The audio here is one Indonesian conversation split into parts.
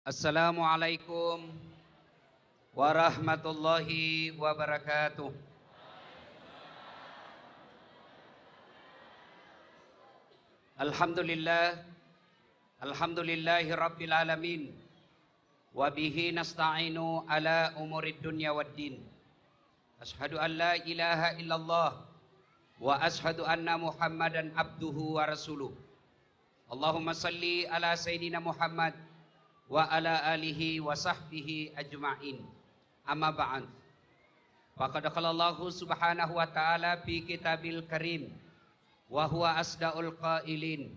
Assalamualaikum warahmatullahi wabarakatuh. Alhamdulillah, alhamdulillahi rabbil alamin. Wa bihi nasta'inu ala umurid dunya waddin. Ashhadu an la ilaha illallah wa ashhadu anna Muhammadan abduhu wa rasuluh. Allahumma salli ala sayyidina Muhammad wa ala alihi wa sahbihi ajma'in. Amma ba'd. Faqad qala Allah subhanahu wa ta'ala fi kitabil karim wa huwa asdaqul qailin.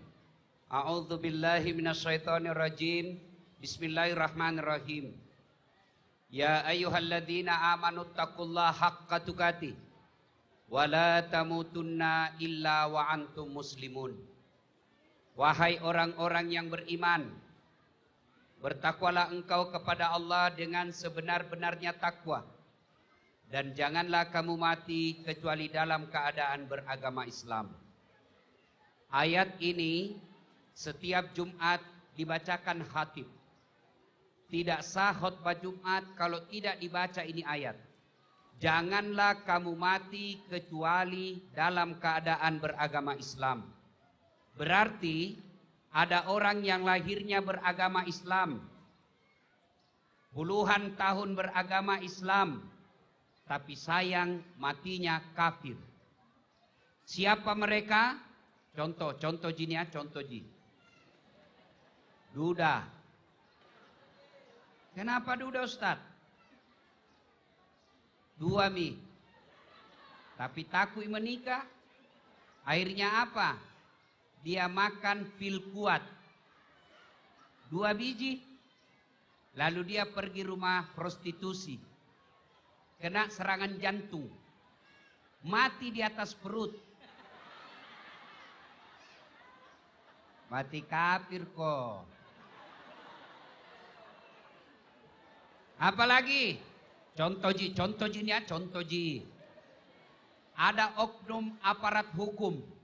A'udzu billahi minasyaitonir rajim. Bismillahirrahmanirrahim. Ya ayyuhalladzina amanu taqullaha haqqa tuqatih wa la tamutunna illa wa antum muslimun. Wahai orang-orang yang beriman, bertakwalah engkau kepada Allah dengan sebenar-benarnya takwa, dan janganlah kamu mati kecuali dalam keadaan beragama Islam. Ayat ini setiap Jumat dibacakan khatib. Tidak sah khutbah Jumat kalau tidak dibaca ini ayat. Janganlah kamu mati kecuali dalam keadaan beragama Islam. Berarti ada orang yang lahirnya beragama Islam, puluhan tahun beragama Islam, tapi sayang matinya kafir. Siapa mereka? Contoh jini ya, contoh ji. Duda. Kenapa duda Ustaz? Dua mi. Tapi takut menikah. Akhirnya apa? Dia makan pil kuat 2 biji, lalu dia pergi rumah prostitusi, kena serangan jantung, mati di atas perut, mati kafir kok. Apalagi contoh ji ini ya, contoh ji. Ada oknum aparat hukum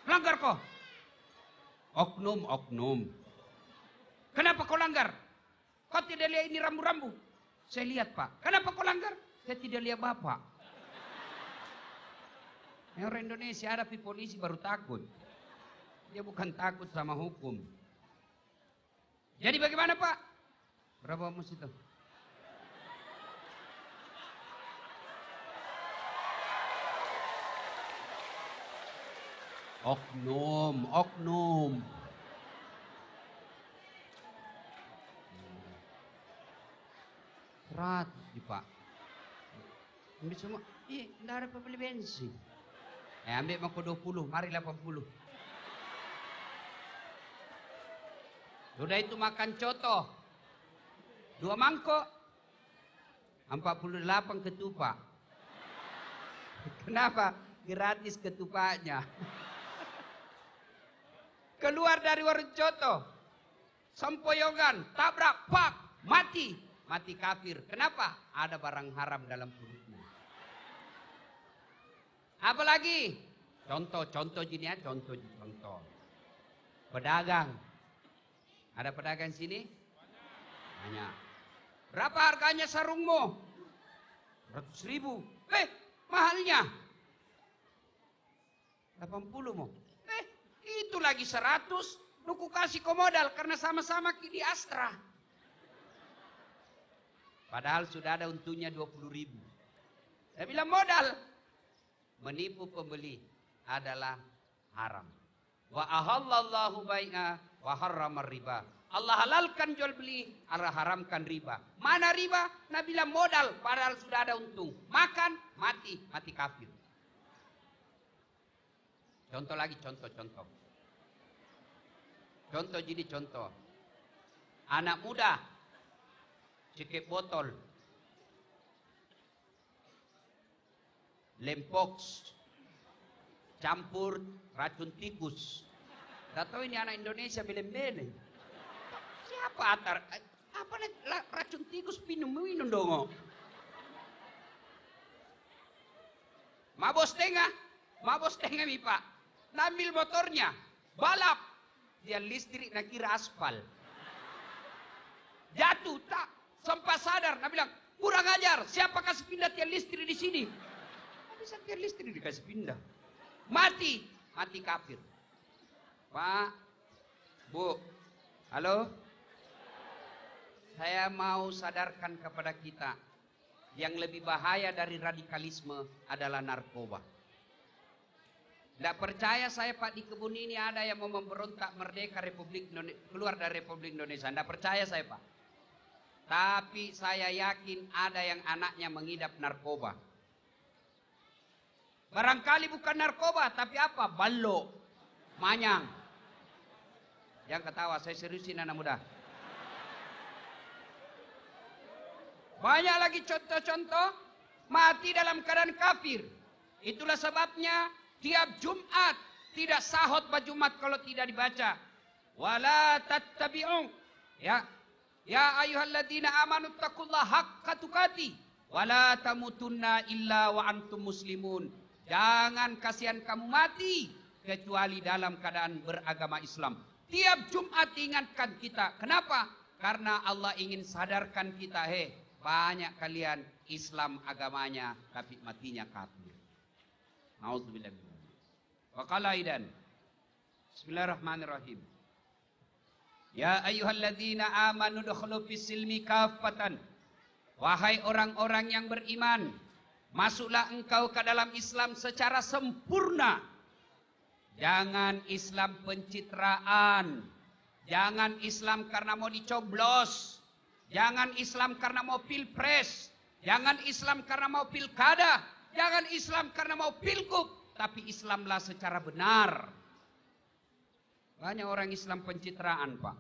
langgar kok. Oknum. Kenapa kau langgar? Kau tidak lihat ini rambu-rambu? Saya lihat Pak. Kenapa kau langgar? Saya tidak lihat Bapak. Orang Indonesia hadapi polisi baru takut. Dia bukan takut sama hukum. Jadi bagaimana Pak? Berapa mus itu? Oknum. Ratus Pak. Ambil semua. Tidak ada pembeli bensin. Ambil mako 20, mari 80. Sudah itu makan coto 2 mangkok 48 ketupat. Kenapa? Gratis ketupatnya. Keluar dari warung coto, sempoyongan, tabrak, pak, mati kafir. Kenapa? Ada barang haram dalam perutnya. Apalagi? Contoh gini ya, contoh. Pedagang. Ada pedagang sini? Banyak. Berapa harganya sarungmu? 100.000. Mahalnya 80 mo. Itu lagi 100, nuku kasih kau modal karena sama-sama di Astra. Padahal sudah ada untungnya 20.000. Saya bilang modal. Menipu pembeli adalah haram. Wa ahallallahu bai'a wa harramar riba. Allah halalkan jual beli, Allah haramkan riba. Mana riba? Nabi bilang modal, padahal sudah ada untung. Makan, mati kafir. Contoh lagi, contoh. Contoh. Anak muda, cekek botol, lempox, campur racun tikus. Gak tahu ini anak Indonesia belem-belem. Siapa apa racun tikus minum dong. Mabos tengah mi Pak. Ambil motornya, balap, tiang listrik nak kira aspal. Jatuh tak sempat sadar, nak bilang kurang ajar, siapa kasih pindah tiang listrik di sini? Bisa tiang listrik dikasih pindah. Mati kafir. Pak, Bu, halo? Saya mau sadarkan kepada kita, yang lebih bahaya dari radikalisme adalah narkoba. Tidak percaya saya Pak, di kebun ini ada yang mau memberontak merdeka keluar dari Republik Indonesia. Tidak percaya saya Pak. Tapi saya yakin ada yang anaknya mengidap narkoba. Barangkali bukan narkoba, tapi apa? Balok, manyang. Jangan ketawa, saya seriusin anak muda. Banyak lagi contoh-contoh mati dalam keadaan kafir. Itulah sebabnya tiap Jumat tidak sah khutbah Jumat kalau tidak dibaca. Wala tattabi'u ya ayyuhalladzina amanu taqullaha haqqa tuqatih wala tamutunna illa wa antum muslimun. Jangan kasihan kamu mati kecuali dalam keadaan beragama Islam. Tiap Jumat ingatkan kita. Kenapa? Karena Allah ingin sadarkan kita, banyak kalian Islam agamanya tapi matinya kafir. Nauzubillah. Wa qala aidan. Bismillahirrahmanirrahim. Ya ayyuhalladzina amanu dukhulu fis silmi kaffatan. Wahai orang-orang yang beriman, masuklah engkau ke dalam Islam secara sempurna. Jangan Islam pencitraan. Jangan Islam karena mau dicoblos. Jangan Islam karena mau pilpres. Jangan Islam karena mau pilkada. Jangan Islam karena mau pilgub. Tapi Islamlah secara benar. Banyak orang Islam pencitraan Pak.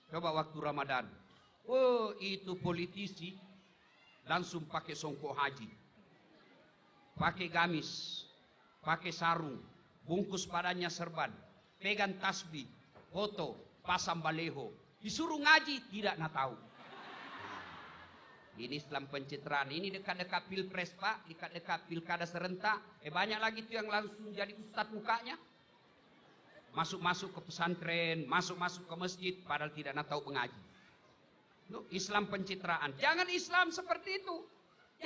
Coba waktu Ramadan. Oh itu politisi. Langsung pakai songkok haji. Pakai gamis. Pakai sarung. Bungkus badannya serban. Pegang tasbih. Foto. Pasang baleho. Disuruh ngaji, tidak nak tahu. Ini Islam pencitraan. Ini dekat-dekat pilpres Pak, dekat-dekat pilkada serentak. Banyak lagi tuh yang langsung jadi ustadz mukanya. Masuk-masuk ke pesantren, masuk-masuk ke masjid, padahal tidak nak tahu mengaji. Islam pencitraan. Jangan Islam seperti itu.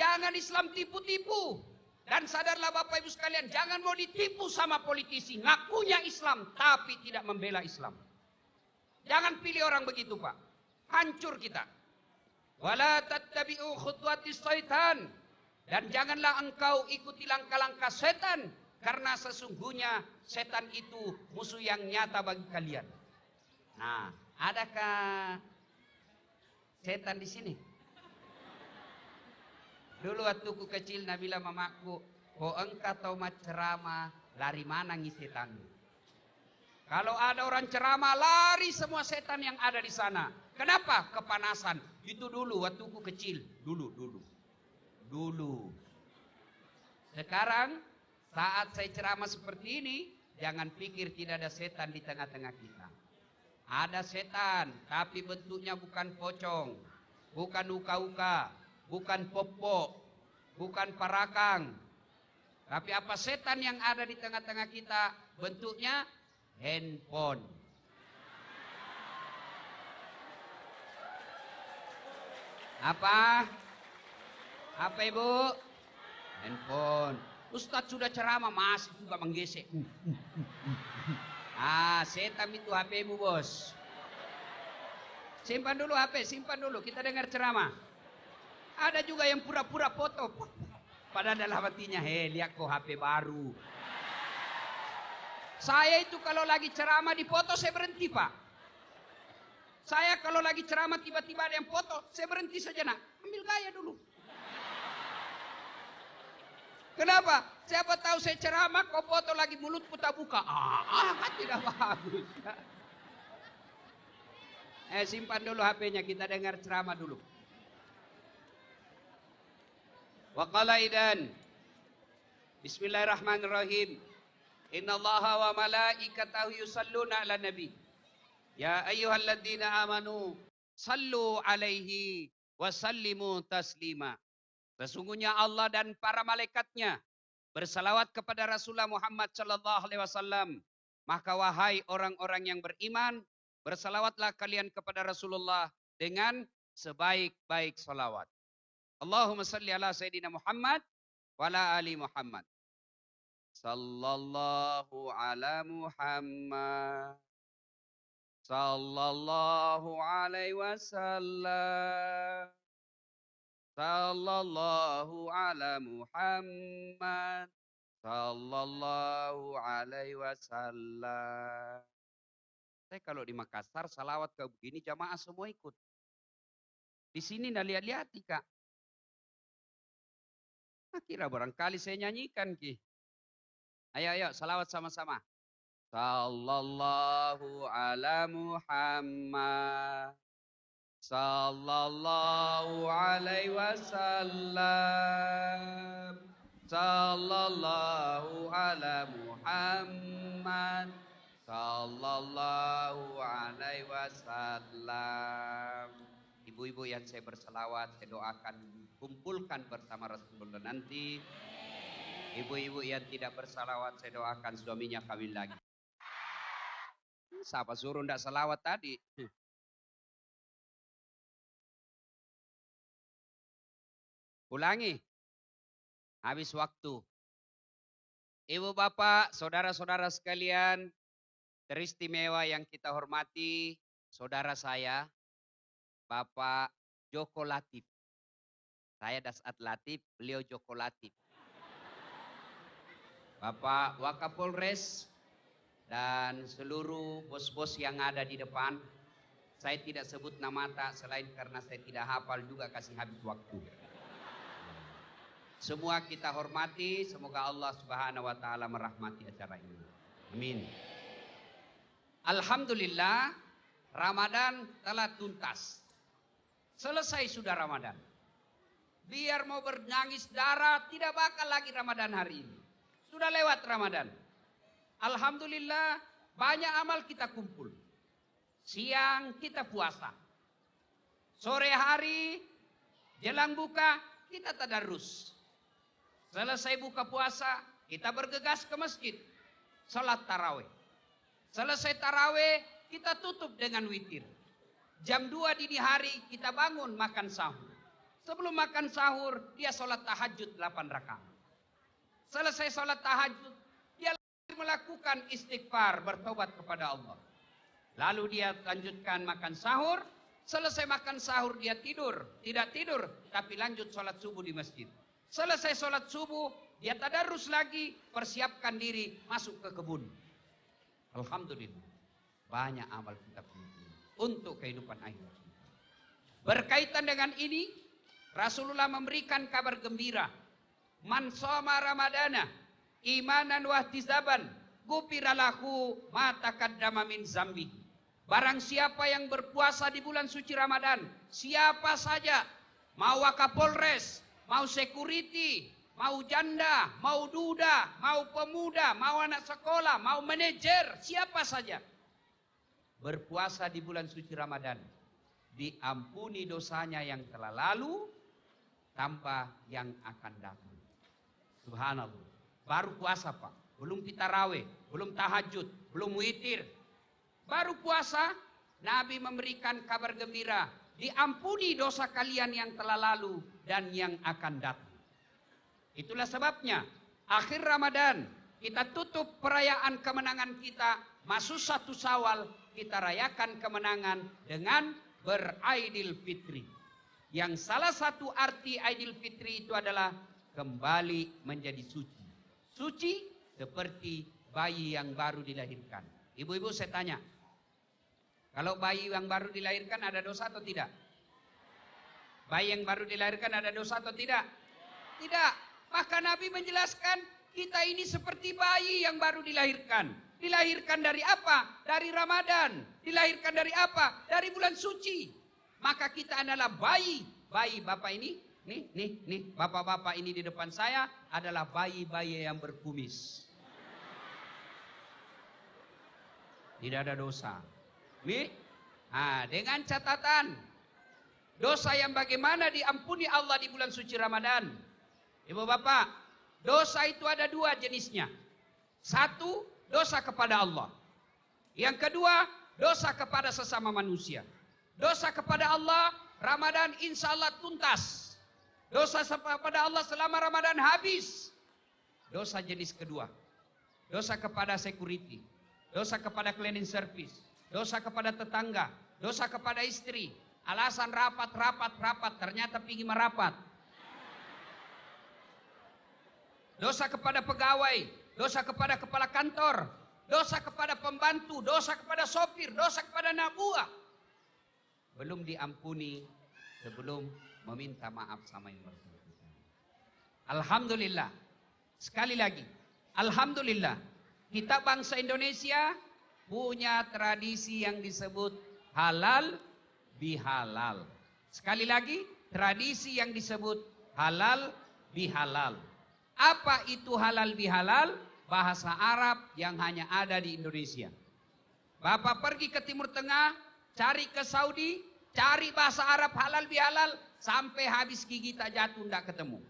Jangan Islam tipu-tipu. Dan sadarlah Bapak Ibu sekalian, jangan mau ditipu sama politisi. Ngakunya Islam, tapi tidak membela Islam. Jangan pilih orang begitu Pak. Hancur kita. Wala tattabi'u khutuwatis syaitan. Dan janganlah engkau ikuti langkah-langkah setan. Karena sesungguhnya setan itu musuh yang nyata bagi kalian. Nah, adakah setan di sini? Dulu waktu ku kecil Nabila mamaku, kok engkau tahu ceramah, lari mana ngi setanmu? Kalau ada orang ceramah, lari semua setan yang ada di sana. Kenapa? Kepanasan. Itu dulu waktu ku kecil. Dulu. Sekarang saat saya ceramah seperti ini, jangan pikir tidak ada setan di tengah-tengah kita. Ada setan, tapi bentuknya bukan pocong, bukan uka-uka, bukan popok, bukan parakang. Tapi apa setan yang ada di tengah-tengah kita? Bentuknya handphone. Apa Ibu? Handphone. Ustadz sudah ceramah masih juga menggesek. Setan itu HP-mu bos. Simpan dulu HP, simpan dulu. Kita dengar ceramah. Ada juga yang pura-pura foto. Padahal dalam hatinya, lihat kok HP baru. Saya itu kalau lagi ceramah di foto, saya berhenti Pak. Saya kalau lagi ceramah tiba-tiba ada yang foto, saya berhenti sejenak. Ambil gaya dulu. Kenapa? Siapa tahu saya ceramah, kau foto lagi mulut putar buka. Kan tidak bagus. Simpan dulu HP-nya, kita dengar ceramah dulu. Wa qala aidan. Bismillahirrahmanirrahim. Innallaha wa malaikatahu yusalluna 'alan nabi. Ya ayyuhalladzina amanu sallu 'alaihi wa sallimu taslima. Sesungguhnya Allah dan para malaikatnya bersalawat kepada Rasulullah Muhammad sallallahu alaihi wasallam Maka wahai orang-orang yang beriman, bersalawatlah kalian kepada Rasulullah dengan sebaik-baik salawat. Allahumma salli ala Sayyidina Muhammad wa ala ali Muhammad. Sallallahu ala Muhammad. Sallallahu alaihi wasallam. Sallallahu ala Muhammad. Sallallahu alaihi wasallam. Saya kalau di Makassar salawat ke begini jamaah semua ikut. Di sini ndak lihat-lihat Kak. Kira barangkali saya nyanyikan Ki. Ayo salawat sama-sama. Sallallahu ala Muhammad. Sallallahu alaihi wasallam. Sallallahu ala Muhammad. Sallallahu alaihi wasallam. Ibu-ibu yang saya berselawat, saya doakan kumpulkan bersama Rasulullah nanti. Ibu-ibu yang tidak bersalawat, saya doakan suaminya kawin lagi. Siapa suruh ndak salawat tadi? Ulangi. Habis waktu. Ibu bapak, saudara-saudara sekalian, teristimewa yang kita hormati, saudara saya, Bapak Joko Latif. Saya Dasat Latif, beliau Joko Latif. Bapak Wakapolres dan seluruh bos-bos yang ada di depan. Saya tidak sebut nama tak selain karena saya tidak hafal juga kasih habis waktu. Semua kita hormati, semoga Allah Subhanahu wa taala merahmati acara ini. Amin. Alhamdulillah, Ramadan telah tuntas. Selesai sudah Ramadan. Biar mau bernangis darah, tidak bakal lagi Ramadan hari ini. Sudah lewat Ramadan. Alhamdulillah, banyak amal kita kumpul. Siang kita puasa. Sore hari, jelang buka, kita tadarus. Selesai buka puasa, kita bergegas ke masjid. Salat tarawih. Selesai tarawih, kita tutup dengan witir. Jam 2 dini hari, kita bangun makan sahur. Sebelum makan sahur, dia sholat tahajud 8 rakaat. Selesai sholat tahajud, dia melakukan istighfar, bertobat kepada Allah. Lalu dia lanjutkan makan sahur. Selesai makan sahur, dia tidur. Tidak tidur, tapi lanjut sholat subuh di masjid. Selesai sholat subuh, dia tadarus lagi, persiapkan diri masuk ke kebun. Alhamdulillah, banyak amal kita untuk kehidupan akhirat. Berkaitan dengan ini, Rasulullah memberikan kabar gembira. Man shoma Ramadana imanan wa ihtisaban ghufira lahu ma taqaddama min zambi. Barang siapa yang berpuasa di bulan suci Ramadan, siapa saja, mau Wakapolres, mau security, mau janda, mau duda, mau pemuda, mau anak sekolah, mau manajer, siapa saja berpuasa di bulan suci Ramadan, diampuni dosanya yang telah lalu tanpa yang akan datang. Subhanallah. Baru puasa Pak, belum kita tarawih, belum tahajud, belum witir. Baru puasa, Nabi memberikan kabar gembira, diampuni dosa kalian yang telah lalu dan yang akan datang. Itulah sebabnya akhir Ramadan kita tutup perayaan kemenangan kita, masuk 1 Syawal kita rayakan kemenangan dengan beraidil fitri. Yang salah satu arti Aidil Fitri itu adalah kembali menjadi suci. Suci seperti bayi yang baru dilahirkan. Ibu-ibu saya tanya, kalau bayi yang baru dilahirkan ada dosa atau tidak? Bayi yang baru dilahirkan ada dosa atau tidak? Tidak. Maka Nabi menjelaskan kita ini seperti bayi yang baru dilahirkan. Dilahirkan dari apa? Dari Ramadan. Dilahirkan dari apa? Dari bulan suci. Maka kita adalah bayi. Bayi Bapak ini, nih, Bapak-bapak ini di depan saya adalah bayi-bayi yang berkumis. Tidak ada dosa. Nih, dengan catatan dosa yang bagaimana diampuni Allah di bulan suci Ramadan. Ibu bapak, dosa itu ada 2 jenisnya. 1, dosa kepada Allah. Yang kedua, dosa kepada sesama manusia. Dosa kepada Allah, Ramadan insya Allah tuntas. Dosa kepada Allah selama Ramadan habis. Dosa jenis kedua, dosa kepada security, dosa kepada cleaning service, dosa kepada tetangga, dosa kepada istri. Alasan rapat, ternyata pergi merapat. Dosa kepada pegawai, dosa kepada kepala kantor, dosa kepada pembantu, dosa kepada sopir, dosa kepada anak buah. Belum diampuni sebelum meminta maaf sama yang bersangkutan. Alhamdulillah. Sekali lagi, alhamdulillah, kita bangsa Indonesia punya tradisi yang disebut halal bihalal. Sekali lagi, tradisi yang disebut halal bihalal. Apa itu halal bihalal? Bahasa Arab yang hanya ada di Indonesia. Bapak pergi ke Timur Tengah, cari ke Saudi, cari bahasa Arab halal bihalal, sampai habis gigi tak jatuh tidak ketemu.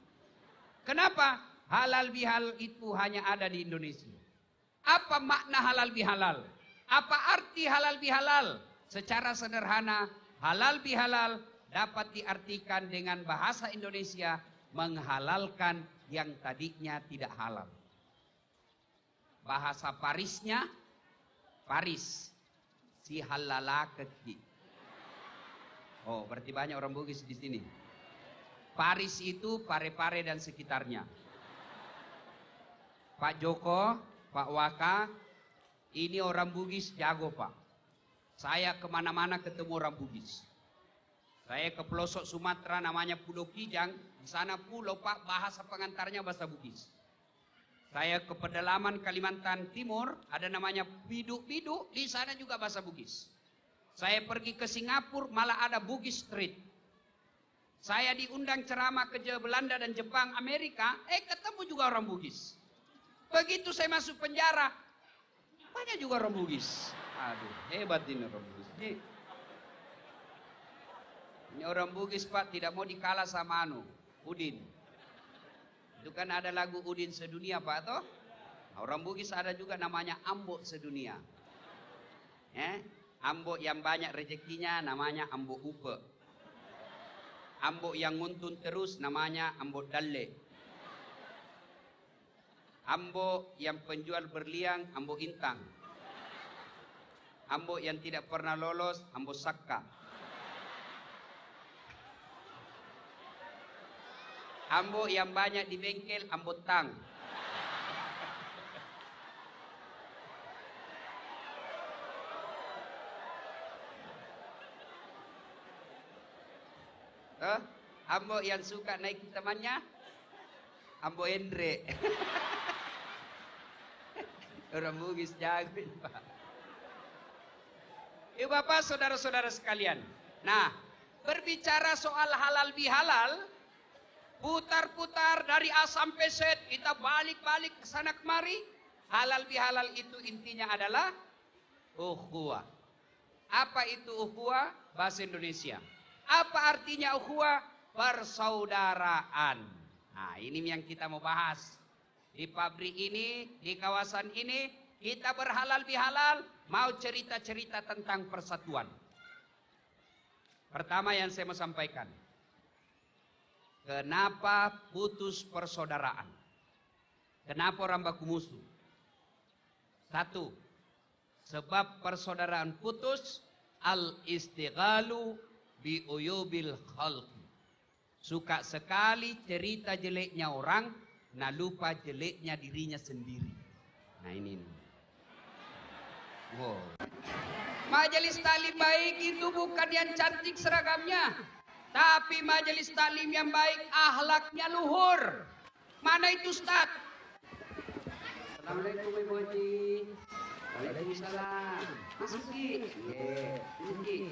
Kenapa? Halal bihalal itu hanya ada di Indonesia. Apa makna halal bihalal? Apa arti halal bihalal? Secara sederhana, halal bihalal dapat diartikan dengan bahasa Indonesia menghalalkan yang tadinya tidak halal. Bahasa Parisnya, Paris, si halala keki. Oh, berarti banyak orang Bugis di sini. Paris itu Pare-Pare dan sekitarnya. Pak Joko, Pak Waka, ini orang Bugis jago Pak. Saya kemana-mana ketemu orang Bugis. Saya ke pelosok Sumatera namanya Pulau Kijang. Di sana pulau Pak, bahasa pengantarnya bahasa Bugis. Saya ke pedalaman Kalimantan Timur, ada namanya Biduk-Biduk, di sana juga bahasa Bugis. Saya pergi ke Singapura, malah ada Bugis Street. Saya diundang ceramah ke Belanda dan Jepang, Amerika, ketemu juga orang Bugis. Begitu saya masuk penjara, banyak juga orang Bugis. Aduh, hebat ini orang Bugis. Ini orang Bugis Pak tidak mau dikalah sama Udin. Itu kan ada lagu Udin sedunia Pak toh? Nah, orang Bugis ada juga namanya Ambok sedunia. Ambok yang banyak rezekinya namanya Ambok Upe. Ambok yang nguntun terus namanya Ambok Dalle. Ambok yang penjual berliang Ambok Intang. Ambok yang tidak pernah lolos Ambok Sakka. Ambok yang banyak di bengkel Ambok Tang. Ambok yang suka naik temannya Ambok Endre. Orang Bugis jago Pak. Ibu Bapak, saudara-saudara sekalian. Nah, berbicara soal halal bihalal, putar-putar dari A sampai Z, kita balik-balik ke sana kemari. Halal bihalal itu intinya adalah ukhuwah. Apa itu ukhuwah? Bahasa Indonesia. Apa artinya ukhuwah? Persaudaraan. Nah, ini yang kita mau bahas. Di pabrik ini, di kawasan ini, kita berhalal bihalal, mau cerita-cerita tentang persatuan. Pertama yang saya mau sampaikan. Kenapa putus persaudaraan? Kenapa orang baku musuh? Satu, sebab persaudaraan putus al-istighalu bi uyubil khalqi. Suka sekali cerita jeleknya orang, nah lupa jeleknya dirinya sendiri. Nah ini. Wow. Majelis taklim baik itu bukan yang cantik seragamnya, tapi majelis taklim yang baik akhlaknya luhur. Mana itu Ustaz? Assalamualaikum Ibu Haji. Waalaikumsalam. Masuk Ki. Masuk Ki.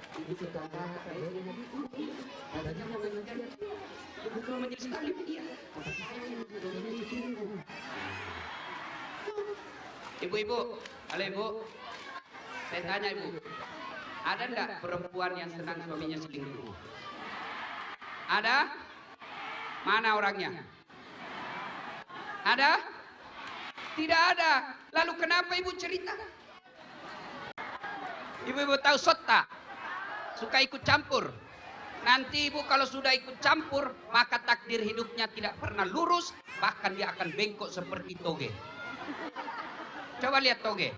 Ibu tetangga kayaknya katanya mau ngajar. Bukan majelis taklim iya. Ibu-ibu, halo Ibu. Saya tanya Ibu, ada enggak perempuan yang senang suaminya selingkuh? Ada? Mana orangnya? Ada? Tidak ada. Lalu kenapa ibu cerita? Ibu tahu sota, suka ikut campur. Nanti ibu kalau sudah ikut campur, maka takdir hidupnya tidak pernah lurus, bahkan dia akan bengkok seperti toge. Coba lihat toge.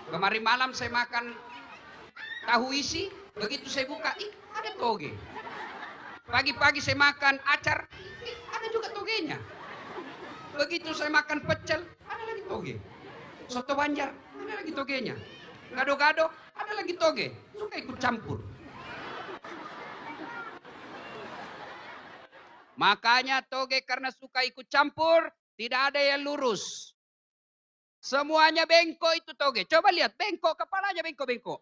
Kemarin malam saya makan tahu isi, begitu saya buka, ada toge. Pagi-pagi saya makan acar, ada juga togenya. Begitu saya makan pecel, ada lagi toge. Soto Banjar, ada lagi togenya. Gado-gado, ada lagi toge. Suka ikut campur. Makanya toge karena suka ikut campur, tidak ada yang lurus. Semuanya bengkok itu toge. Coba lihat, bengkok, kepalanya bengkok-bengkok.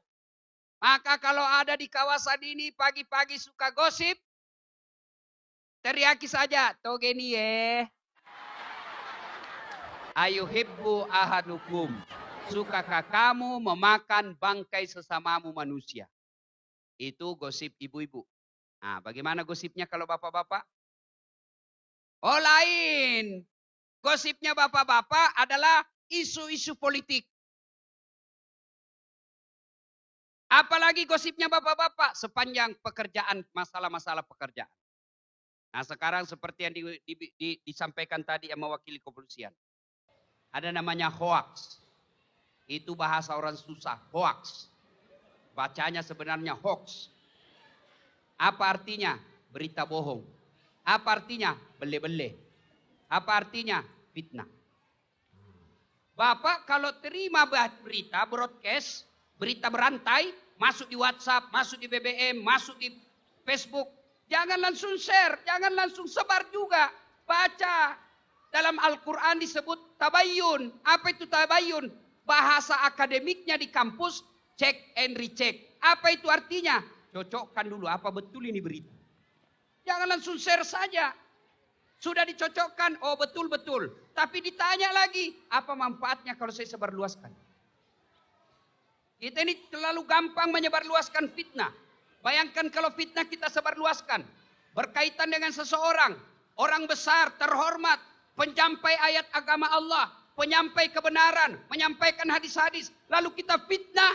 Maka kalau ada di kawasan ini pagi-pagi suka gosip, teriaki saja, toge nih ya. Ayuhibbu ahadukum. Sukakah kamu memakan bangkai sesamamu manusia? Itu gosip ibu-ibu. Nah, bagaimana gosipnya kalau bapak-bapak? Oh lain. Gosipnya bapak-bapak adalah isu-isu politik. Apalagi gosipnya bapak-bapak sepanjang pekerjaan, masalah-masalah pekerjaan. Nah sekarang seperti yang disampaikan tadi yang mewakili kepolisian. Ada namanya hoax. Itu bahasa orang susah, hoax. Bacanya sebenarnya hoax. Apa artinya? Berita bohong. Apa artinya? Bele-bele. Apa artinya? Fitnah. Bapak kalau terima berita, broadcast, berita berantai, masuk di WhatsApp, masuk di BBM, masuk di Facebook, jangan langsung share, jangan langsung sebar juga. Baca. Dalam Al-Quran disebut tabayyun. Apa itu tabayyun? Bahasa akademiknya di kampus, check and recheck. Apa itu artinya? Cocokkan dulu, apa betul ini berita. Jangan langsung share saja. Sudah dicocokkan, oh betul-betul. Tapi ditanya lagi, apa manfaatnya kalau saya sebarluaskan? Kita ini terlalu gampang menyebarluaskan fitnah. Bayangkan kalau fitnah kita sebarluaskan. Berkaitan dengan seseorang, orang besar, terhormat, penyampai ayat agama Allah, penyampai kebenaran, menyampaikan hadis-hadis, lalu kita fitnah.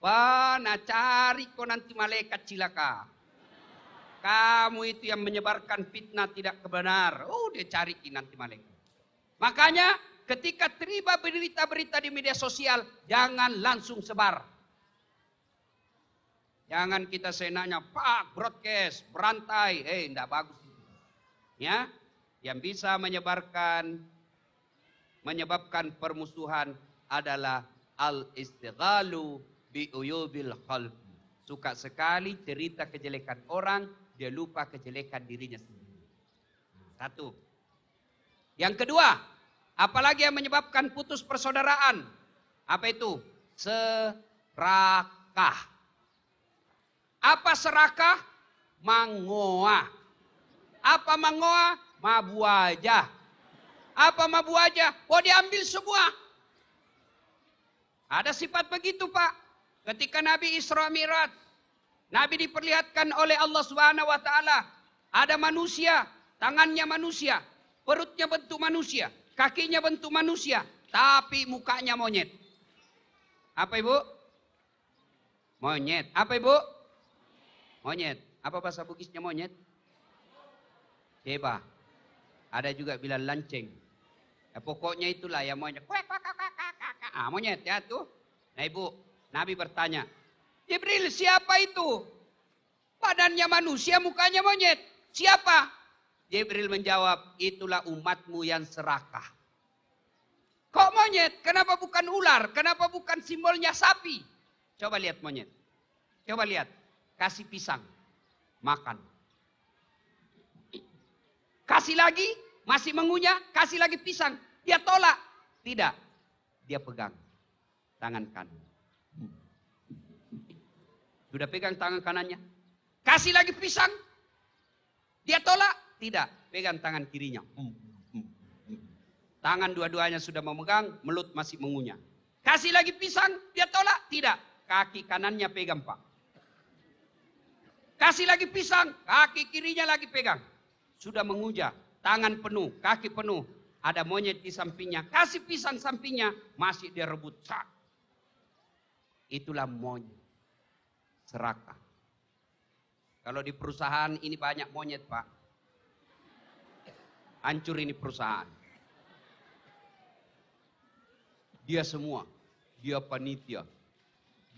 Wah, nah cari kau nanti malaikat cilaka. Kamu itu yang menyebarkan fitnah tidak kebenar. Oh, dia cari nanti malaikat. Makanya ketika terima berita-berita di media sosial, jangan langsung sebar. Jangan kita seenaknya, Pak, broadcast, berantai. Enggak bagus. Ya, yang bisa menyebabkan permusuhan adalah al-istighalu bi'uyubil khalq. Suka sekali cerita kejelekan orang, dia lupa kejelekan dirinya sendiri. Satu. Yang kedua, apalagi yang menyebabkan putus persaudaraan? Apa itu? Serakah. Apa serakah? Mangoa. Apa mangoa? Mabu aja. Apa mabu aja? Oh diambil semua. Ada sifat begitu Pak. Ketika Nabi Isra Mi'raj, Nabi diperlihatkan oleh Allah Subhanahu wa taala, ada manusia, tangannya manusia, perutnya bentuk manusia, kakinya bentuk manusia, tapi mukanya monyet. Apa Ibu? Monyet. Apa Ibu? Monyet. Apa bahasa Bugisnya monyet? Coba. Ada juga bilang lanceng. Ya, pokoknya itulah ya monyet. Monyet ya tuh. Nah Ibu, Nabi bertanya, Jibril siapa itu? Badannya manusia, mukanya monyet. Siapa? Jibril menjawab, itulah umatmu yang serakah. Kok monyet? Kenapa bukan ular? Kenapa bukan simbolnya sapi? Coba lihat monyet. Coba lihat. Kasih pisang. Makan. Kasih lagi, masih mengunyah, kasih lagi pisang. Dia tolak. Tidak. Dia pegang tangan kanan. Sudah pegang tangan kanannya. Kasih lagi pisang. Dia tolak. Tidak. Pegang tangan kirinya. Tangan dua-duanya sudah memegang. Mulut masih mengunyah. Kasih lagi pisang. Dia tolak. Tidak. Kaki kanannya pegang Pak. Kasih lagi pisang. Kaki kirinya lagi pegang. Sudah mengunyah. Tangan penuh. Kaki penuh. ada monyet di sampingnya, kasih pisang sampingnya, masih dia rebut. Cak. Itulah monyet. Serakah. Kalau di perusahaan ini banyak monyet, Pak. Hancur ini perusahaan. Dia semua. Dia panitia.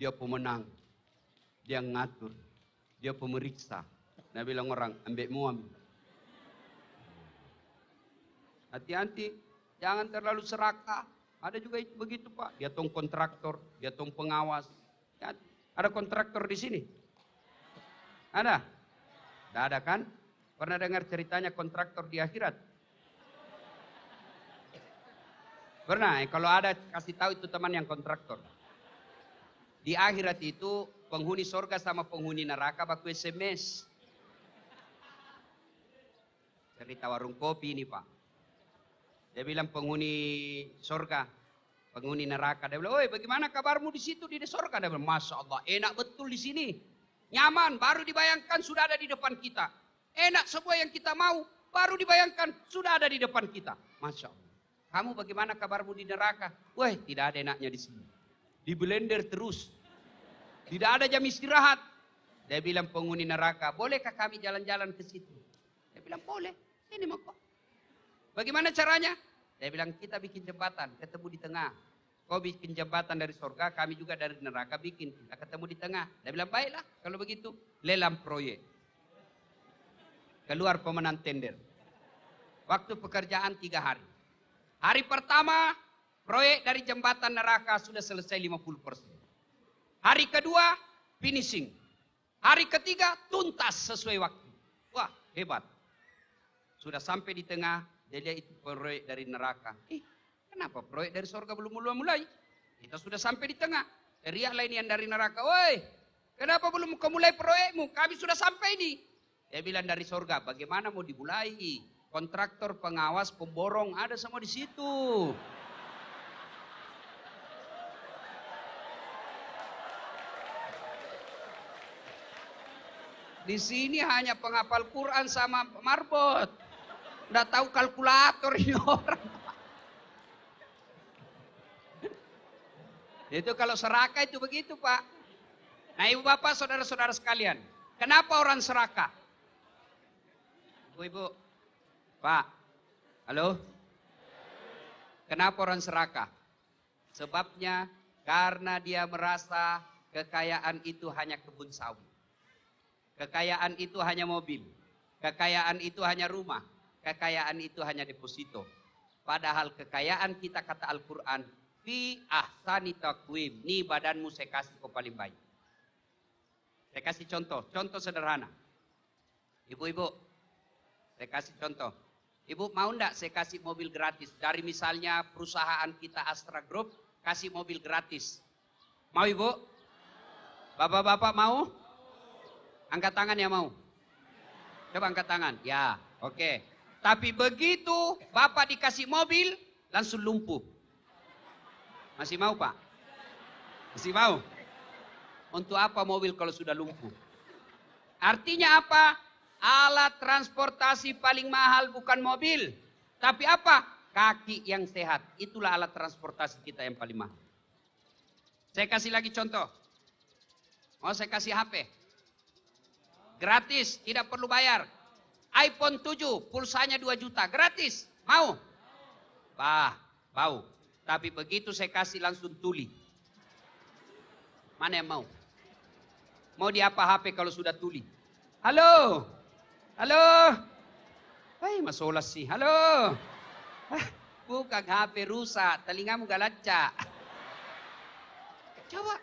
Dia pemenang. Dia ngatur. Dia pemeriksa. Nah bilang orang, ambil. Hati-hati, jangan terlalu serakah. Ada juga begitu Pak. Dia tong kontraktor, dia tong pengawas. Ya, ada kontraktor di sini? Ada? Tidak ada kan? Pernah dengar ceritanya kontraktor di akhirat? Pernah? Kalau ada kasih tahu itu teman yang kontraktor. Di akhirat itu penghuni surga sama penghuni neraka baku SMS. Cerita warung kopi ini Pak. Dia bilang penghuni surga, penghuni neraka. Dia bilang, "Oi, bagaimana kabarmu di situ di surga?" Dia bilang, "Masya Allah, enak betul di sini. Nyaman, baru dibayangkan sudah ada di depan kita. Enak semua yang kita mau, baru dibayangkan sudah ada di depan kita. Masya Allah. Kamu bagaimana kabarmu di neraka?" "Wah, tidak ada enaknya di sini. Di blender terus. Tidak ada jam istirahat." Dia bilang penghuni neraka, "Bolehkah kami jalan-jalan ke situ?" Dia bilang, "Boleh, ini mau kok." "Bagaimana caranya?" Dia bilang, "Kita bikin jembatan, ketemu di tengah. Kau bikin jembatan dari surga, kami juga dari neraka bikin. Kita ketemu di tengah." Dia bilang, "Baiklah, kalau begitu lelang proyek." Keluar pemenang tender. Waktu pekerjaan 3 hari. Hari pertama, proyek dari jembatan neraka sudah selesai 50%. Hari kedua, finishing. Hari ketiga, tuntas sesuai waktu. Wah, hebat. Sudah sampai di tengah, dia itu proyek dari neraka. Kenapa proyek dari surga belum mulai? Kita sudah sampai di tengah. Teriaklah ini yang dari neraka, "Woi, kenapa belum kau mulai proyekmu? Kami sudah sampai ini." Dia bilang dari surga, "Bagaimana mau dimulai? Kontraktor, pengawas, pemborong, ada semua di situ." Di sini hanya penghafal Quran sama marbot. Nggak tahu kalkulator ini orang. Itu kalau serakah itu begitu Pak. Nah ibu bapak saudara-saudara sekalian. Kenapa orang serakah? Ibu-ibu. Pak. Halo? Kenapa orang serakah? Sebabnya karena dia merasa kekayaan itu hanya kebun sawit. Kekayaan itu hanya mobil. Kekayaan itu hanya rumah. Kekayaan itu hanya deposito. Padahal kekayaan kita kata Al-Quran, fi ahsani taqwim. Nih badanmu saya kasih kau paling baik. Saya kasih contoh sederhana. Ibu-ibu, saya kasih contoh. Ibu mau enggak saya kasih mobil gratis? Dari misalnya perusahaan kita Astra Group, kasih mobil gratis. Mau ibu? Bapak-bapak mau? Angkat tangan ya mau? Coba angkat tangan. Ya, oke. Tapi begitu bapak dikasih mobil, langsung lumpuh. Masih mau Pak? Masih mau? Untuk apa mobil kalau sudah lumpuh? Artinya apa? Alat transportasi paling mahal bukan mobil. Tapi apa? Kaki yang sehat. Itulah alat transportasi kita yang paling mahal. Saya kasih lagi contoh. Mau saya kasih HP. Gratis, tidak perlu bayar. iPhone 7, pulsanya 2 juta, gratis. Mau? Mau. Tapi begitu saya kasih langsung tuli. Mana yang mau? Mau di apa HP kalau sudah tuli? Halo? Hei, masolah sih. Halo? Bukan HP rusak, telingamu galacak. Coba.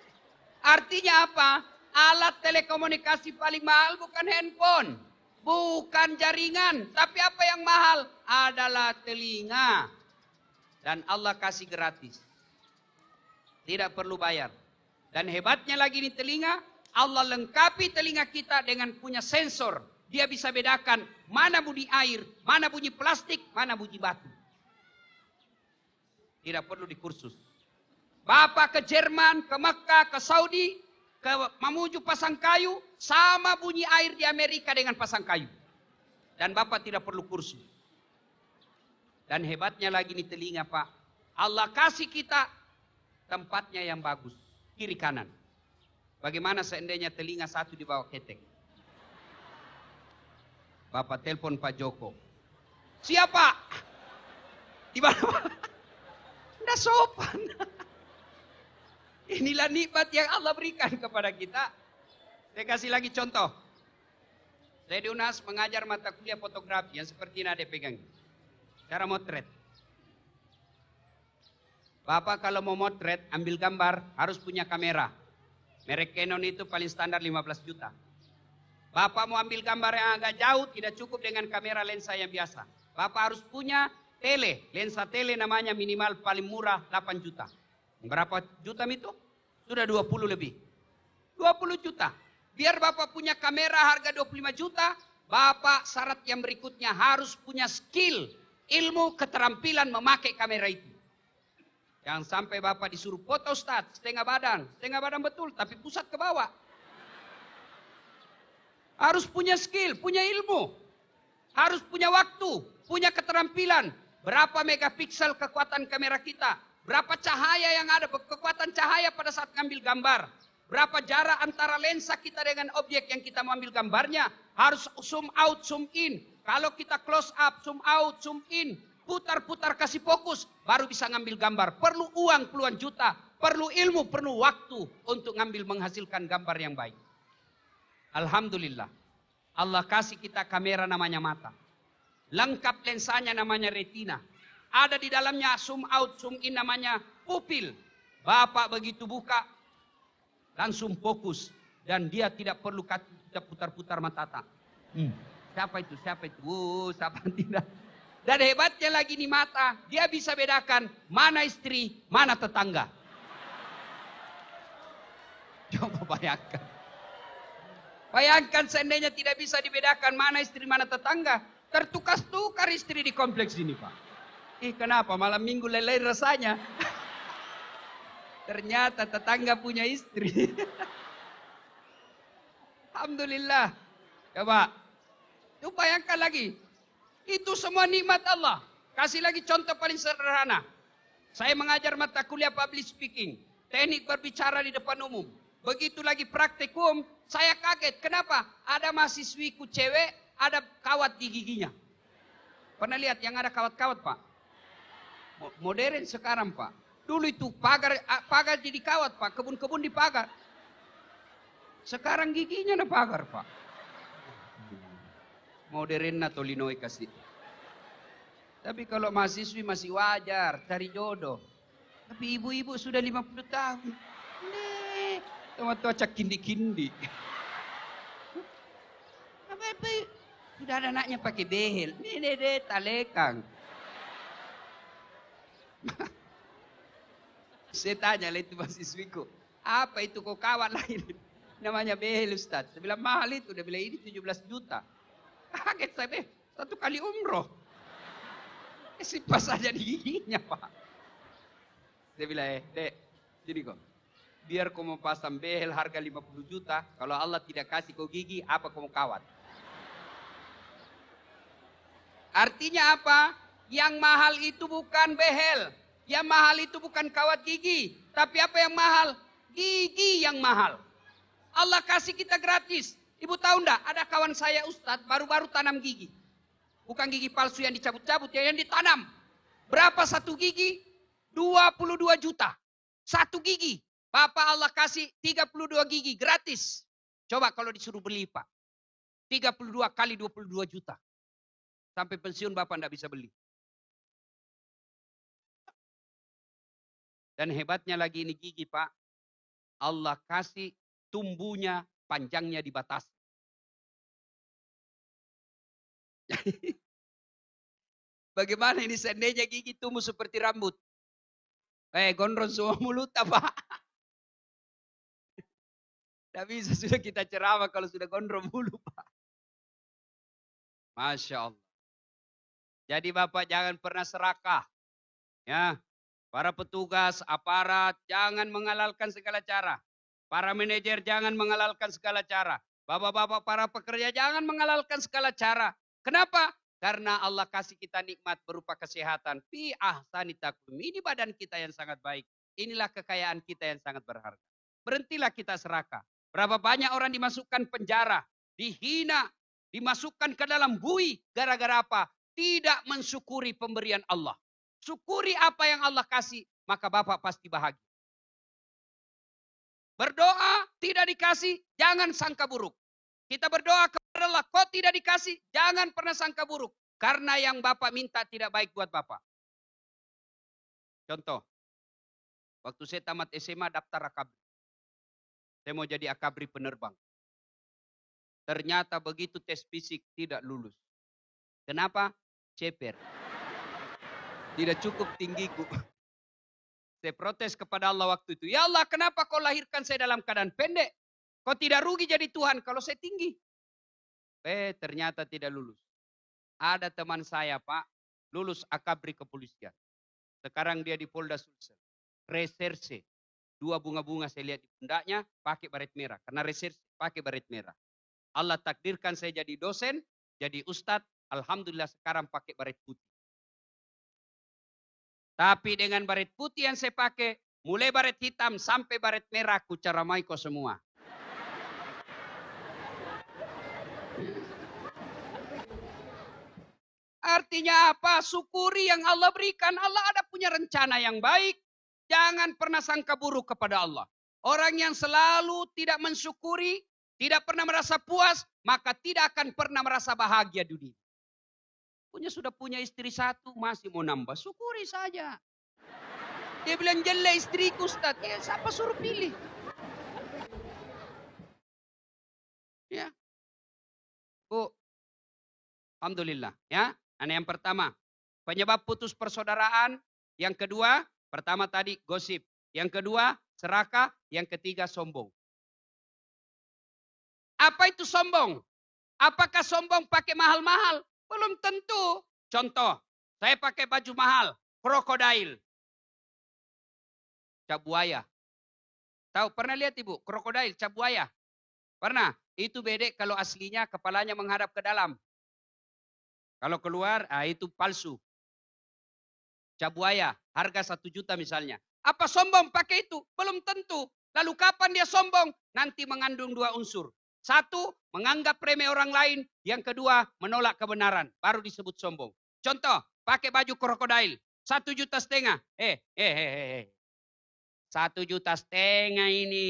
Artinya apa? Alat telekomunikasi paling mahal bukan handphone. Bukan jaringan, tapi apa yang mahal? Adalah telinga. Dan Allah kasih gratis. Tidak perlu bayar. Dan hebatnya lagi di telinga, Allah lengkapi telinga kita dengan punya sensor. Dia bisa bedakan mana bunyi air, mana bunyi plastik, mana bunyi batu. Tidak perlu dikursus. Bapak ke Jerman, ke Mekah, ke Saudi, ke Mamuju pasang kayu, sama bunyi air di Amerika dengan pasang kayu. Dan Bapak tidak perlu kursus. Dan hebatnya lagi nih telinga Pak. Allah kasih kita tempatnya yang bagus. Kiri kanan. Bagaimana seandainya telinga satu di bawah ketek? Bapak telepon Pak Joko. Siapa? Di mana? Nggak sopan. Inilah nikmat yang Allah berikan kepada kita. Saya kasih lagi contoh. Saya di UNAS mengajar mata kuliah fotografi yang seperti ini ada pegang. Cara motret. Bapak kalau mau motret, ambil gambar, harus punya kamera. Merek Canon itu paling standar 15 juta. Bapak mau ambil gambar yang agak jauh, tidak cukup dengan kamera lensa yang biasa. Bapak harus punya lensa tele namanya minimal paling murah 8 juta. Berapa juta itu? Sudah 20 lebih. 20 juta. Biar Bapak punya kamera harga 25 juta, Bapak syarat yang berikutnya harus punya skill, ilmu, keterampilan memakai kamera itu. Jangan sampai Bapak disuruh foto Ustaz, setengah badan betul, tapi pusat ke bawah. Harus punya skill, punya ilmu. Harus punya waktu, punya keterampilan. Berapa megapiksel kekuatan kamera kita? Berapa cahaya yang ada, kekuatan cahaya pada saat ngambil gambar. Berapa jarak antara lensa kita dengan objek yang kita mau ambil gambarnya. Harus zoom out, zoom in. Kalau kita close up, zoom out, zoom in. Putar-putar kasih fokus, baru bisa ngambil gambar. Perlu uang puluhan juta, perlu ilmu, perlu waktu untuk menghasilkan gambar yang baik. Alhamdulillah, Allah kasih kita kamera namanya mata. Lengkap lensanya namanya retina. Ada di dalamnya zoom out, zoom in namanya pupil. Bapak begitu buka, langsung fokus. Dan dia tidak perlu kita putar-putar mata. Siapa itu? Siapa tidak. Dan hebatnya lagi nih mata, dia bisa bedakan mana istri, mana tetangga. Coba bayangkan. Bayangkan seandainya tidak bisa dibedakan mana istri, mana tetangga. Tertukar-tukar istri di kompleks ini Pak. Kenapa malam minggu lelai rasanya? Ternyata tetangga punya istri. Alhamdulillah. Coba. Itu bayangkan lagi. Itu semua nikmat Allah. Kasih lagi contoh paling sederhana. Saya mengajar mata kuliah public speaking. Teknik berbicara di depan umum. Begitu lagi praktikum, saya kaget. Kenapa? Ada mahasiswiku cewek, ada kawat di giginya. Pernah lihat yang ada kawat-kawat Pak? Modern sekarang Pak. Dulu itu pagar jadi kawat Pak. Kebun-kebun di pagar. Sekarang giginya ada pagar Pak. Modern atau linoi kasih. Tapi kalau mahasiswi masih wajar, cari jodoh. Tapi ibu-ibu sudah 50 tahun. Nih, tua cak kindi-kindi. Apa sudah ada anaknya pakai behel. Nih, talekang. Saya tanya lah itu mahasiswiku. Apa itu kau kawan lain? Namanya behel Ustaz. Saya bilang mahal itu. Dia bilang ini 17 juta. Kaget saya, satu kali umroh. Sipas saja di giginya Pak. Saya bilang, dek, jadi kok. Biar kau mau pasang behel harga 50 juta. Kalau Allah tidak kasih kau gigi, apa kau mau kawat? Artinya apa? Yang mahal itu bukan behel. Yang mahal itu bukan kawat gigi. Tapi apa yang mahal? Gigi yang mahal. Allah kasih kita gratis. Ibu tahu enggak, ada kawan saya Ustadz baru-baru tanam gigi. Bukan gigi palsu yang dicabut-cabut, yang ditanam. Berapa satu gigi? 22 juta. Satu gigi. Bapak Allah kasih 32 gigi gratis. Coba kalau disuruh beli Pak. 32 kali 22 juta. Sampai pensiun Bapak enggak bisa beli. Dan hebatnya lagi ini gigi Pak. Allah kasih tumbuhnya panjangnya dibatasi. Bagaimana ini seandainya gigi tumbuh seperti rambut? Gondrong semua mulut apa? Tidak bisa sudah kita ceramah kalau sudah gondrong mulut Pak. Masya Allah. Jadi Bapak jangan pernah serakah. Ya, para petugas, aparat, jangan menghalalkan segala cara. Para manajer jangan menghalalkan segala cara. Bapak-bapak para pekerja jangan menghalalkan segala cara. Kenapa? Karena Allah kasih kita nikmat berupa kesehatan. Fi ahsani taqwim. Ini badan kita yang sangat baik. Inilah kekayaan kita yang sangat berharga. Berhentilah kita serakah. Berapa banyak orang dimasukkan penjara, dihina, dimasukkan ke dalam bui. Gara-gara apa? Tidak mensyukuri pemberian Allah. Syukuri apa yang Allah kasih, maka Bapak pasti bahagia. Berdoa tidak dikasih, jangan sangka buruk. Kita berdoa kepada Allah, kok tidak dikasih, jangan pernah sangka buruk. Karena yang Bapak minta tidak baik buat Bapak. Contoh, waktu saya tamat SMA daftar akabri. Saya mau jadi akabri penerbang. Ternyata begitu tes fisik tidak lulus. Kenapa? Ceper. Tidak cukup tinggiku. Saya protes kepada Allah waktu itu. Ya Allah, kenapa kau lahirkan saya dalam keadaan pendek? Kau tidak rugi jadi Tuhan kalau saya tinggi. Ternyata tidak lulus. Ada teman saya, Pak, lulus akabri kepolisian. Sekarang dia di Polda Sulsel. Reserse. 2 bunga-bunga saya lihat di pundaknya, pakai baret merah. Karena reserse pakai baret merah. Allah takdirkan saya jadi dosen, jadi ustadz. Alhamdulillah sekarang pakai baret putih. Tapi dengan baret putih yang saya pakai, mulai baret hitam sampai baret merah, ku caramai kau semua. Artinya apa? Syukuri yang Allah berikan. Allah ada punya rencana yang baik. Jangan pernah sangka buruk kepada Allah. Orang yang selalu tidak mensyukuri, tidak pernah merasa puas, maka tidak akan pernah merasa bahagia dunia. Sudah punya istri 1, masih mau nambah. Syukuri saja. Dia bilang, jelek istriku Ustaz. Ya, siapa suruh pilih? Ya. Bu, alhamdulillah. Ya, yang pertama, penyebab putus persaudaraan. Yang kedua, pertama tadi gosip. Yang kedua, serakah. Yang ketiga, sombong. Apa itu sombong? Apakah sombong pakai mahal-mahal? Belum tentu. Contoh, saya pakai baju mahal, krokodil. Cap buaya. Tahu, pernah lihat Ibu, krokodil, cap buaya? Pernah? Itu bedek kalau aslinya kepalanya menghadap ke dalam. Kalau keluar, itu palsu. Cap buaya, harga 1 juta misalnya. Apa sombong pakai itu? Belum tentu. Lalu kapan dia sombong? Nanti mengandung 2 unsur. 1, menganggap remeh orang lain. Yang kedua, menolak kebenaran. Baru disebut sombong. Contoh, pakai baju krokodil. 1,5 juta. 1,5 juta ini.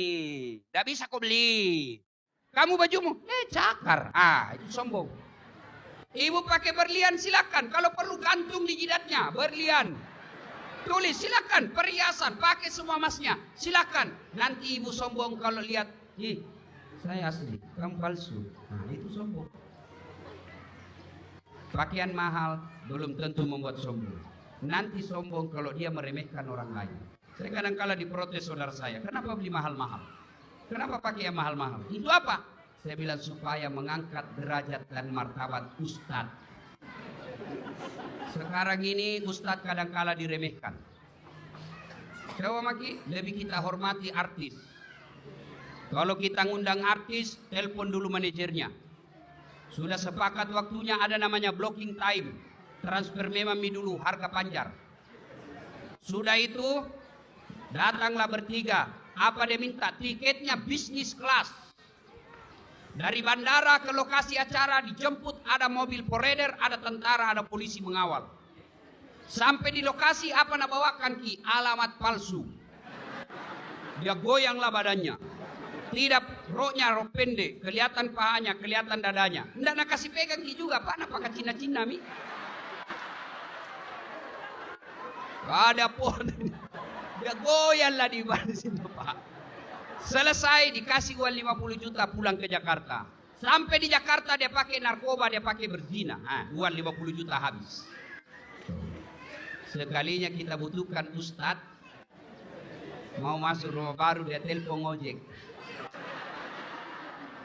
Tidak bisa kau beli. Kamu bajumu, cakar. Itu sombong. Ibu pakai berlian silakan. Kalau perlu gantung di jidatnya, berlian. Tulis silakan, perhiasan, pakai semua emasnya. Silakan. Nanti ibu sombong kalau lihat, saya asli, kamu palsu. Itu sombong. Pakaian mahal belum tentu membuat sombong. Nanti sombong kalau dia meremehkan orang lain. Saya kadang-kala diprotes saudara saya, kenapa beli mahal-mahal? Kenapa pakai yang mahal-mahal? Itu apa? Saya bilang supaya mengangkat derajat dan martabat ustadz. Sekarang ini ustadz kadang-kala diremehkan. Coba Maki, lebih kita hormati artis. Kalau kita ngundang artis, telepon dulu manajernya. Sudah sepakat waktunya, ada namanya blocking time. Transfer memang dulu, harga panjar. Sudah itu, datanglah bertiga. Apa dia minta? Tiketnya bisnis kelas. Dari bandara ke lokasi acara dijemput, ada mobil foreder, ada tentara, ada polisi mengawal. Sampai di lokasi apa nak bawakan Ki? Alamat palsu. Dia goyanglah badannya. Tidak, roknya rok pendek, kelihatan pahanya, kelihatan dadanya. Nggak nak kasih pegang Ki juga, Pak, nak pakai Cina-Cina mi. Ada pun. Dia goyanglah di badan situ, Pak. Selesai dikasih uang 50 juta pulang ke Jakarta. Sampai di Jakarta dia pakai narkoba, dia pakai berzina. Uang 50 juta habis. Sekalinya kita butuhkan ustadz. Mau masuk rumah baru dia telepon ojek.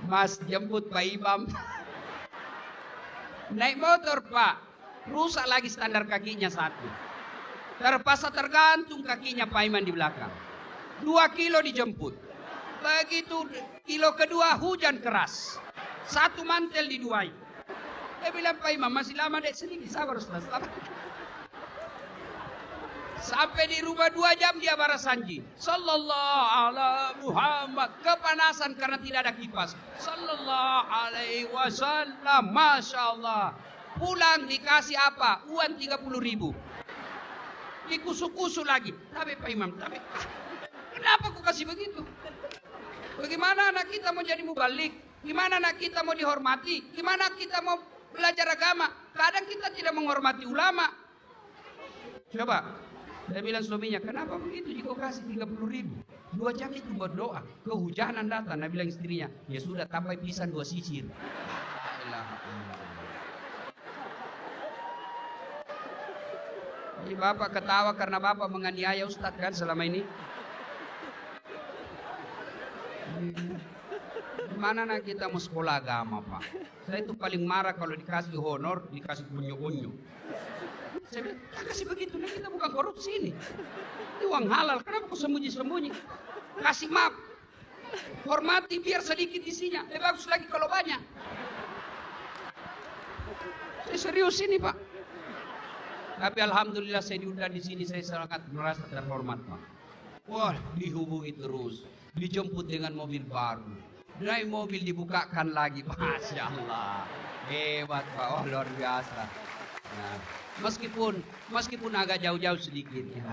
Mas jemput Pak Imam. Naik motor Pak. Rusak lagi standar kakinya 1. Terpaksa tergantung kakinya Pak Imam di belakang. 2 kilo dijemput. Begitu kilo kedua hujan keras. 1 mantel diduai. Saya bilang, Pak Imam, masih lama dek, sedikit sabar Ustaz. Sampai di rumah 2 jam dia barasanji. Sallallahu alaihi Muhammad. Kepanasan karena tidak ada kipas. Sallallahu alaihi wasallam. Masya Allah. Pulang dikasih apa? Uang 30.000. Dikusuk-kusuk lagi. Tapi Pak Imam, kenapa kok kasih begitu? Bagaimana anak kita mau jadi mubalik? Gimana anak kita mau dihormati? Gimana kita mau belajar agama? Kadang kita tidak menghormati ulama. Coba. Saya bilang suaminya, kenapa begitu jika kasih 30.000? 2 jam itu berdoa. Kehujanan datang. Saya bilang istrinya, ya sudah tampai pisang 2 sisir. Jadi bapak ketawa karena bapak menganiaya Ustadz kan selama ini. Gimana nak kita mau sekolah agama Pak? Saya itu paling marah kalau dikasih honor, dikasih unyu-unyu. Saya bilang, kasih begitu, nah kita bukan korupsi ini. Ini uang halal, kenapa kau sembunyi-sembunyi? Kasih maaf. Hormati biar sedikit isinya. Lebih bagus lagi kalau banyak. Saya serius ini Pak. Tapi alhamdulillah saya diundang di sini, saya sangat merasa terhormat Pak. Wah, dihubungi terus. Dijemput dengan mobil baru. Naik mobil dibukakan lagi. Masya Allah. Hebat Pak, oh, luar biasa. Nah, meskipun agak jauh-jauh sedikit ya.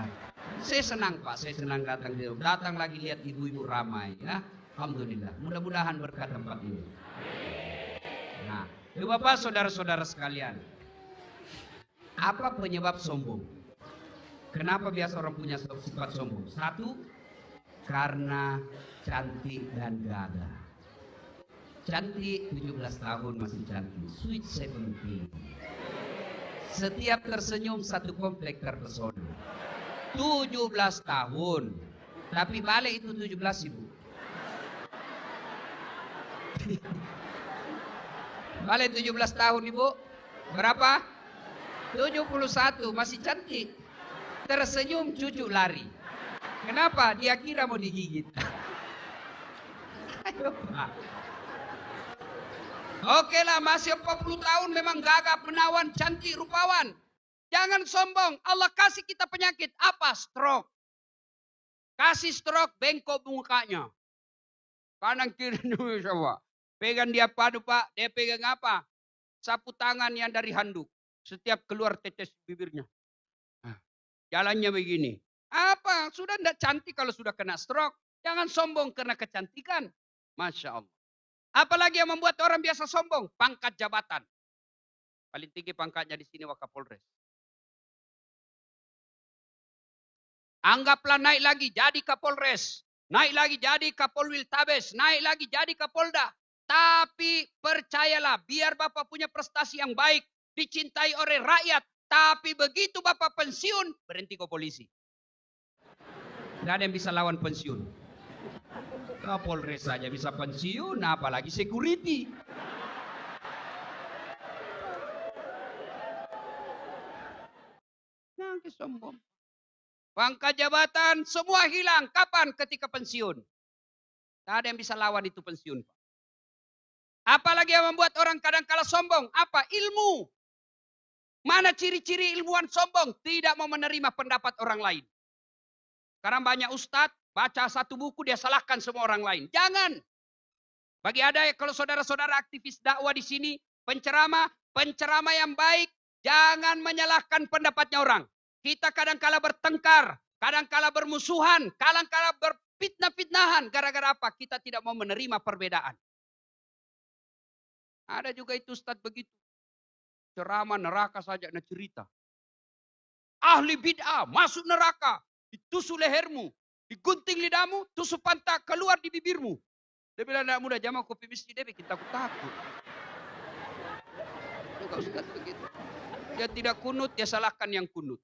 Saya senang Pak, saya senang datang lagi lihat ibu-ibu ramai ya. Alhamdulillah, mudah-mudahan berkat tempat ini. Nah, Bapak saudara-saudara sekalian, apa penyebab sombong? Kenapa biasa orang punya sifat sombong? 1, karena cantik dan gagah. Cantik 17 tahun masih cantik, sweet 17. Setiap tersenyum satu komplek terpesona. 17 tahun. Tapi balik itu 17 Ibu. Balik 17 tahun Ibu. Berapa? 71. Masih cantik. Tersenyum cucu lari. Kenapa? Dia kira mau digigit. Ayo Pak. Oke lah, masih 40 tahun memang gagah, menawan, cantik, rupawan. Jangan sombong. Allah kasih kita penyakit. Apa? Stroke. Kasih stroke, bengkok mukanya. Kanan kiri dulu semua. Pegang dia padu Pak. Dia pegang apa? Sapu tangan yang dari handuk. Setiap keluar tetes bibirnya. Jalannya begini. Apa? Sudah tidak cantik kalau sudah kena stroke. Jangan sombong karena kecantikan. Masya Allah. Apalagi yang membuat orang biasa sombong? Pangkat jabatan. Paling tinggi pangkatnya di sini Wakapolres. Anggaplah naik lagi jadi Kapolres. Naik lagi jadi Kapolwil Tabes. Naik lagi jadi Kapolda. Tapi percayalah, biar Bapak punya prestasi yang baik. Dicintai oleh rakyat. Tapi begitu Bapak pensiun, berhenti ke polisi. Tidak ada yang bisa lawan pensiun. Kapolres saja bisa pensiun, apalagi security. Nah, sombong. Pangkat jabatan semua hilang. Kapan? Ketika pensiun. Tidak ada yang bisa lawan itu pensiun. Apalagi yang membuat orang kadang-kala sombong. Apa? Ilmu. Mana ciri-ciri ilmuwan sombong? Tidak mau menerima pendapat orang lain. Karena banyak ustadz. Baca satu buku dia salahkan semua orang lain. Jangan. Bagi ada kalau saudara-saudara aktivis dakwah di sini, penceramah yang baik, jangan menyalahkan pendapatnya orang. Kita kadang-kala bertengkar, kadang-kala bermusuhan, kadang-kala berfitnah-fitnahan. Gara-gara apa? Kita tidak mau menerima perbedaan. Ada juga itu ustadz begitu. Ceramah neraka saja nak cerita. Ahli bid'ah masuk neraka, ditusuk lehermu. Digunting lidahmu, tusuk pantat, keluar di bibirmu. Dia bilang, tidak mudah, jamaah kopi miskin, dia bikin takut-takut. Juga Ustaz begitu. Dia tidak kunut, dia salahkan yang kunut.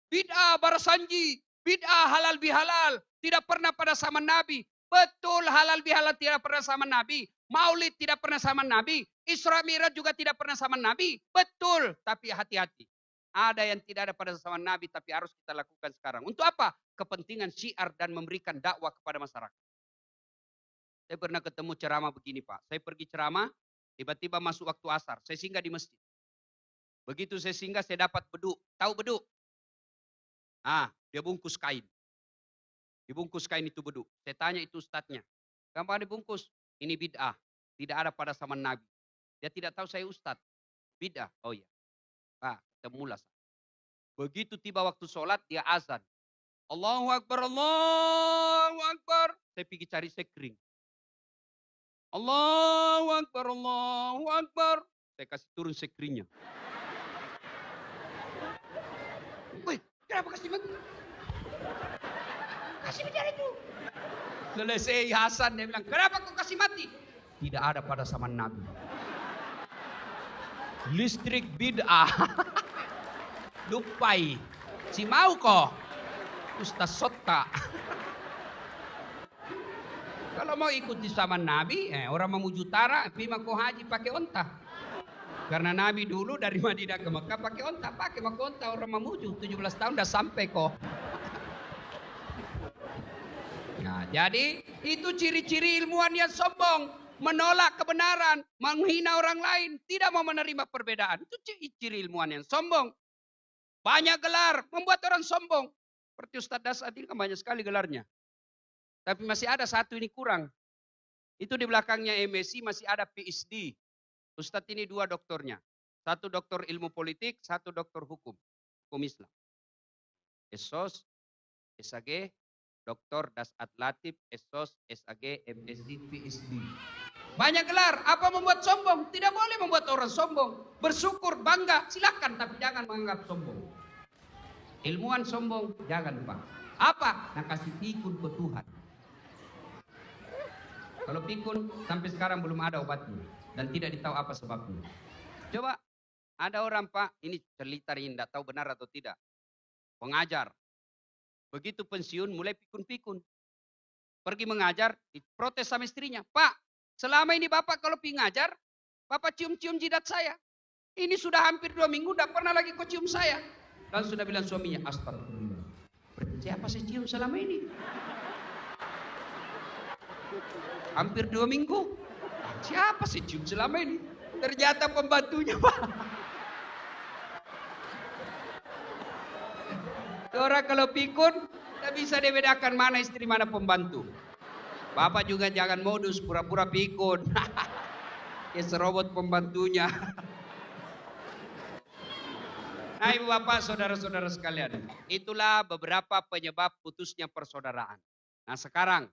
Bid'ah barasanji, bid'ah halal bihalal, tidak pernah pada zaman Nabi. Betul halal bihalal tidak pernah sama Nabi. Maulid tidak pernah sama Nabi. Isra Mi'raj juga tidak pernah sama Nabi. Betul, tapi hati-hati. Ada yang tidak ada pada zaman Nabi tapi harus kita lakukan sekarang. Untuk apa? Kepentingan syiar dan memberikan dakwah kepada masyarakat. Saya pernah ketemu ceramah begini Pak. Saya pergi ceramah, Tiba-tiba masuk waktu asar, saya singgah di masjid. Begitu saya singgah, saya dapat beduk. Tahu beduk? Dia bungkus kain. Dibungkus kain itu beduk. Saya tanya itu ustadznya. Gampang dibungkus? Ini bid'ah. Tidak ada pada zaman Nabi. Dia tidak tahu saya ustadz. Bid'ah. Oh iya. Ketemulah. Begitu tiba waktu sholat, dia azan. Allahu Akbar, Allahu Akbar. Saya pergi cari sekring. Allahu Akbar, Allahu Akbar. Saya kasih turun sekringnya. Wih, kenapa kasih mati? Kasih bicara itu. Selesai Hasan, dia bilang, kenapa kau kasih mati? Tidak ada pada zaman Nabi. Listrik bid'ah. Lupai. Si mau kok. Ustaz Sotta. Kalau mau ikut di zaman Nabi, orang memuju utara, pima kau haji pakai onta. Karena Nabi dulu dari Madinah ke Mekah pakai onta. Pakai onta orang memuju. 17 tahun udah sampai kok. Nah, jadi itu ciri-ciri ilmuwan yang sombong, menolak kebenaran, menghina orang lain, tidak mau menerima perbedaan. Itu ciri ilmuwan yang sombong. Banyak gelar, membuat orang sombong. Seperti Ustadz Dasad ini kan banyak sekali gelarnya. Tapi masih ada satu ini kurang. Itu di belakangnya MSc masih ada PhD. Ustadz ini 2 doktornya. Satu doktor ilmu politik, satu doktor hukum Islam. SOS, SAG, Dr. Dasat Latif, SOS, SAG, MSc, PhD. Banyak gelar, apa membuat sombong? Tidak boleh membuat orang sombong. Bersyukur, bangga, silakan, tapi jangan menganggap sombong. Ilmuwan sombong, jangan Pak. Apa? Nah kasih pikun ke Tuhan. Kalau pikun, sampai sekarang belum ada obatnya. Dan tidak ditahu apa sebabnya. Coba, ada orang Pak, ini cerita ini, tidak tahu benar atau tidak. Pengajar. Begitu pensiun mulai pikun-pikun. Pergi mengajar, diprotes sama istrinya. Pak, selama ini Bapak kalau pergi ngajar, Bapak cium-cium jidat saya. Ini sudah hampir 2 minggu, tidak pernah lagi kau cium saya. Lalu sudah bilang suaminya, astagfirullah. Siapa saya cium selama ini? Hampir 2 minggu. Siapa saya cium selama ini? Ternyata pembantunya Pak. Orang kalau pikun, tak bisa dibedakan mana istri, mana pembantu. Bapak juga jangan modus, pura-pura pikun. Ya serobot pembantunya. Nah ibu bapak, saudara-saudara sekalian. Itulah beberapa penyebab putusnya persaudaraan. Nah sekarang,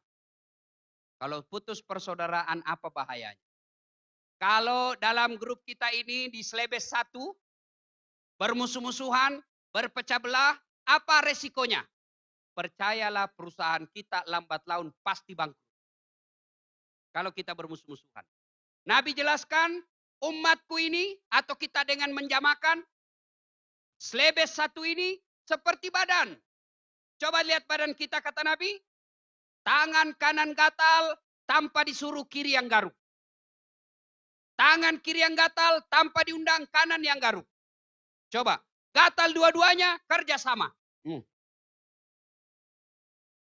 kalau putus persaudaraan apa bahayanya? Kalau dalam grup kita ini diselebes satu, bermusuh-musuhan, berpecah belah, apa resikonya? Percayalah perusahaan kita lambat laun pasti bangkrut. Kalau kita bermusuh-musuhan. Nabi jelaskan umatku ini atau kita dengan menjamakan selebes satu ini seperti badan. Coba lihat badan kita kata Nabi. Tangan kanan gatal tanpa disuruh kiri yang garuk. Tangan kiri yang gatal tanpa diundang kanan yang garuk. Coba. Gatal dua-duanya kerja sama.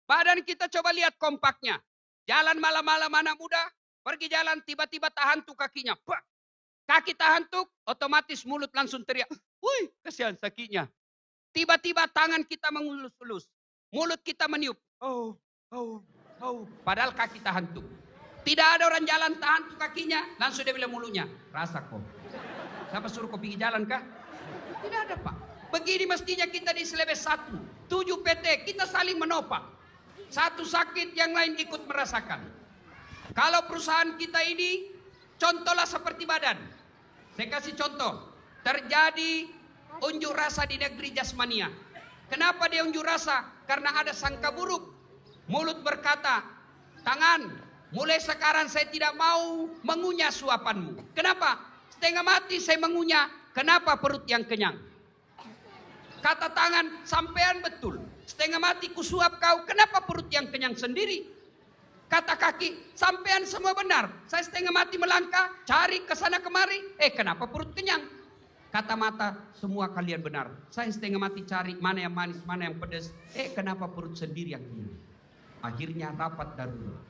Badan kita coba lihat kompaknya. Jalan malam-malam anak muda. Pergi jalan tiba-tiba tahantuk kakinya. Bah! Kaki tahantuk otomatis mulut langsung teriak. Wih kasihan kakinya. Tiba-tiba tangan kita mengulus-ulus. Mulut kita meniup. Oh. Padahal kaki tahantuk. Tidak ada orang jalan tahantuk kakinya. Langsung dia bilang mulutnya. Rasa kok. Siapa suruh kau pergi jalan kah? Tidak ada Pak. Begini mestinya kita diselebes satu. 7 PT kita saling menopang. Satu sakit yang lain ikut merasakan. Kalau perusahaan kita ini contohlah seperti badan. Saya kasih contoh. Terjadi unjuk rasa di negeri Jasmania. Kenapa dia unjuk rasa? Karena ada sangka buruk. Mulut berkata, tangan, mulai sekarang saya tidak mau mengunyah suapanmu. Kenapa? Setengah mati saya mengunyah. Kenapa perut yang kenyang? Kata tangan, sampean betul. Setengah mati kusuap kau, kenapa perut yang kenyang sendiri? Kata kaki, sampean semua benar. Saya setengah mati melangkah, cari ke sana kemari. Kenapa perut kenyang? Kata mata, semua kalian benar. Saya setengah mati cari mana yang manis, mana yang pedas. Kenapa perut sendiri yang kenyang? Akhirnya rapat darurat.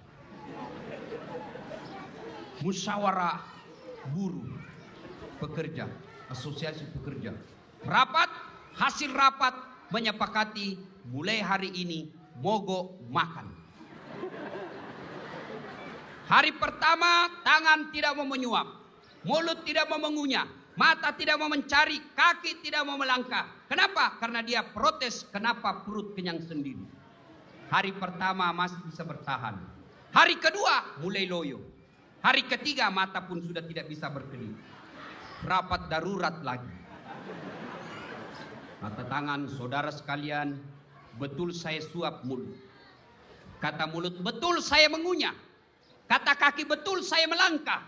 Musyawarah. buruh, pekerja, asosiasi pekerja. Rapat, hasil rapat menyepakati mulai hari ini mogok makan. Hari pertama tangan tidak mau menyuap, mulut tidak mau mengunyah, mata tidak mau mencari, kaki tidak mau melangkah. Kenapa? Karena dia protes kenapa perut kenyang sendiri. Hari pertama masih bisa bertahan. Hari kedua mulai loyo. Hari ketiga mata pun sudah tidak bisa berkedip. Rapat darurat lagi. Kata tangan, saudara sekalian, betul saya suap mulut. Kata mulut, betul saya mengunyah. Kata kaki, betul saya melangkah.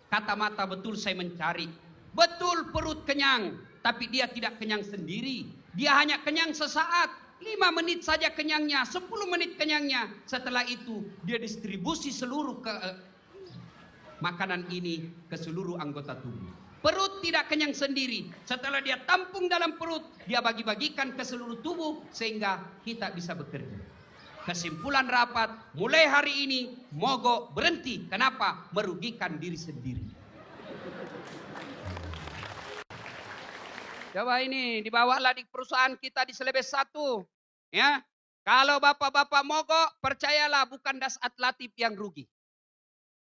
Kata mata, betul saya mencari. Betul perut kenyang, tapi dia tidak kenyang sendiri. Dia hanya kenyang sesaat. 5 menit saja kenyangnya, 10 menit kenyangnya. Setelah itu dia distribusi seluruh makanan ini ke seluruh anggota tubuh. Perut tidak kenyang sendiri. Setelah dia tampung dalam perut, dia bagi-bagikan ke seluruh tubuh sehingga kita bisa bekerja. Kesimpulan rapat, mulai hari ini mogok berhenti. Kenapa? Merugikan diri sendiri. Coba ini dibawalah di perusahaan kita di Celebes 1. Ya. Kalau bapak-bapak mogok, percayalah bukan Dasat Latif yang rugi.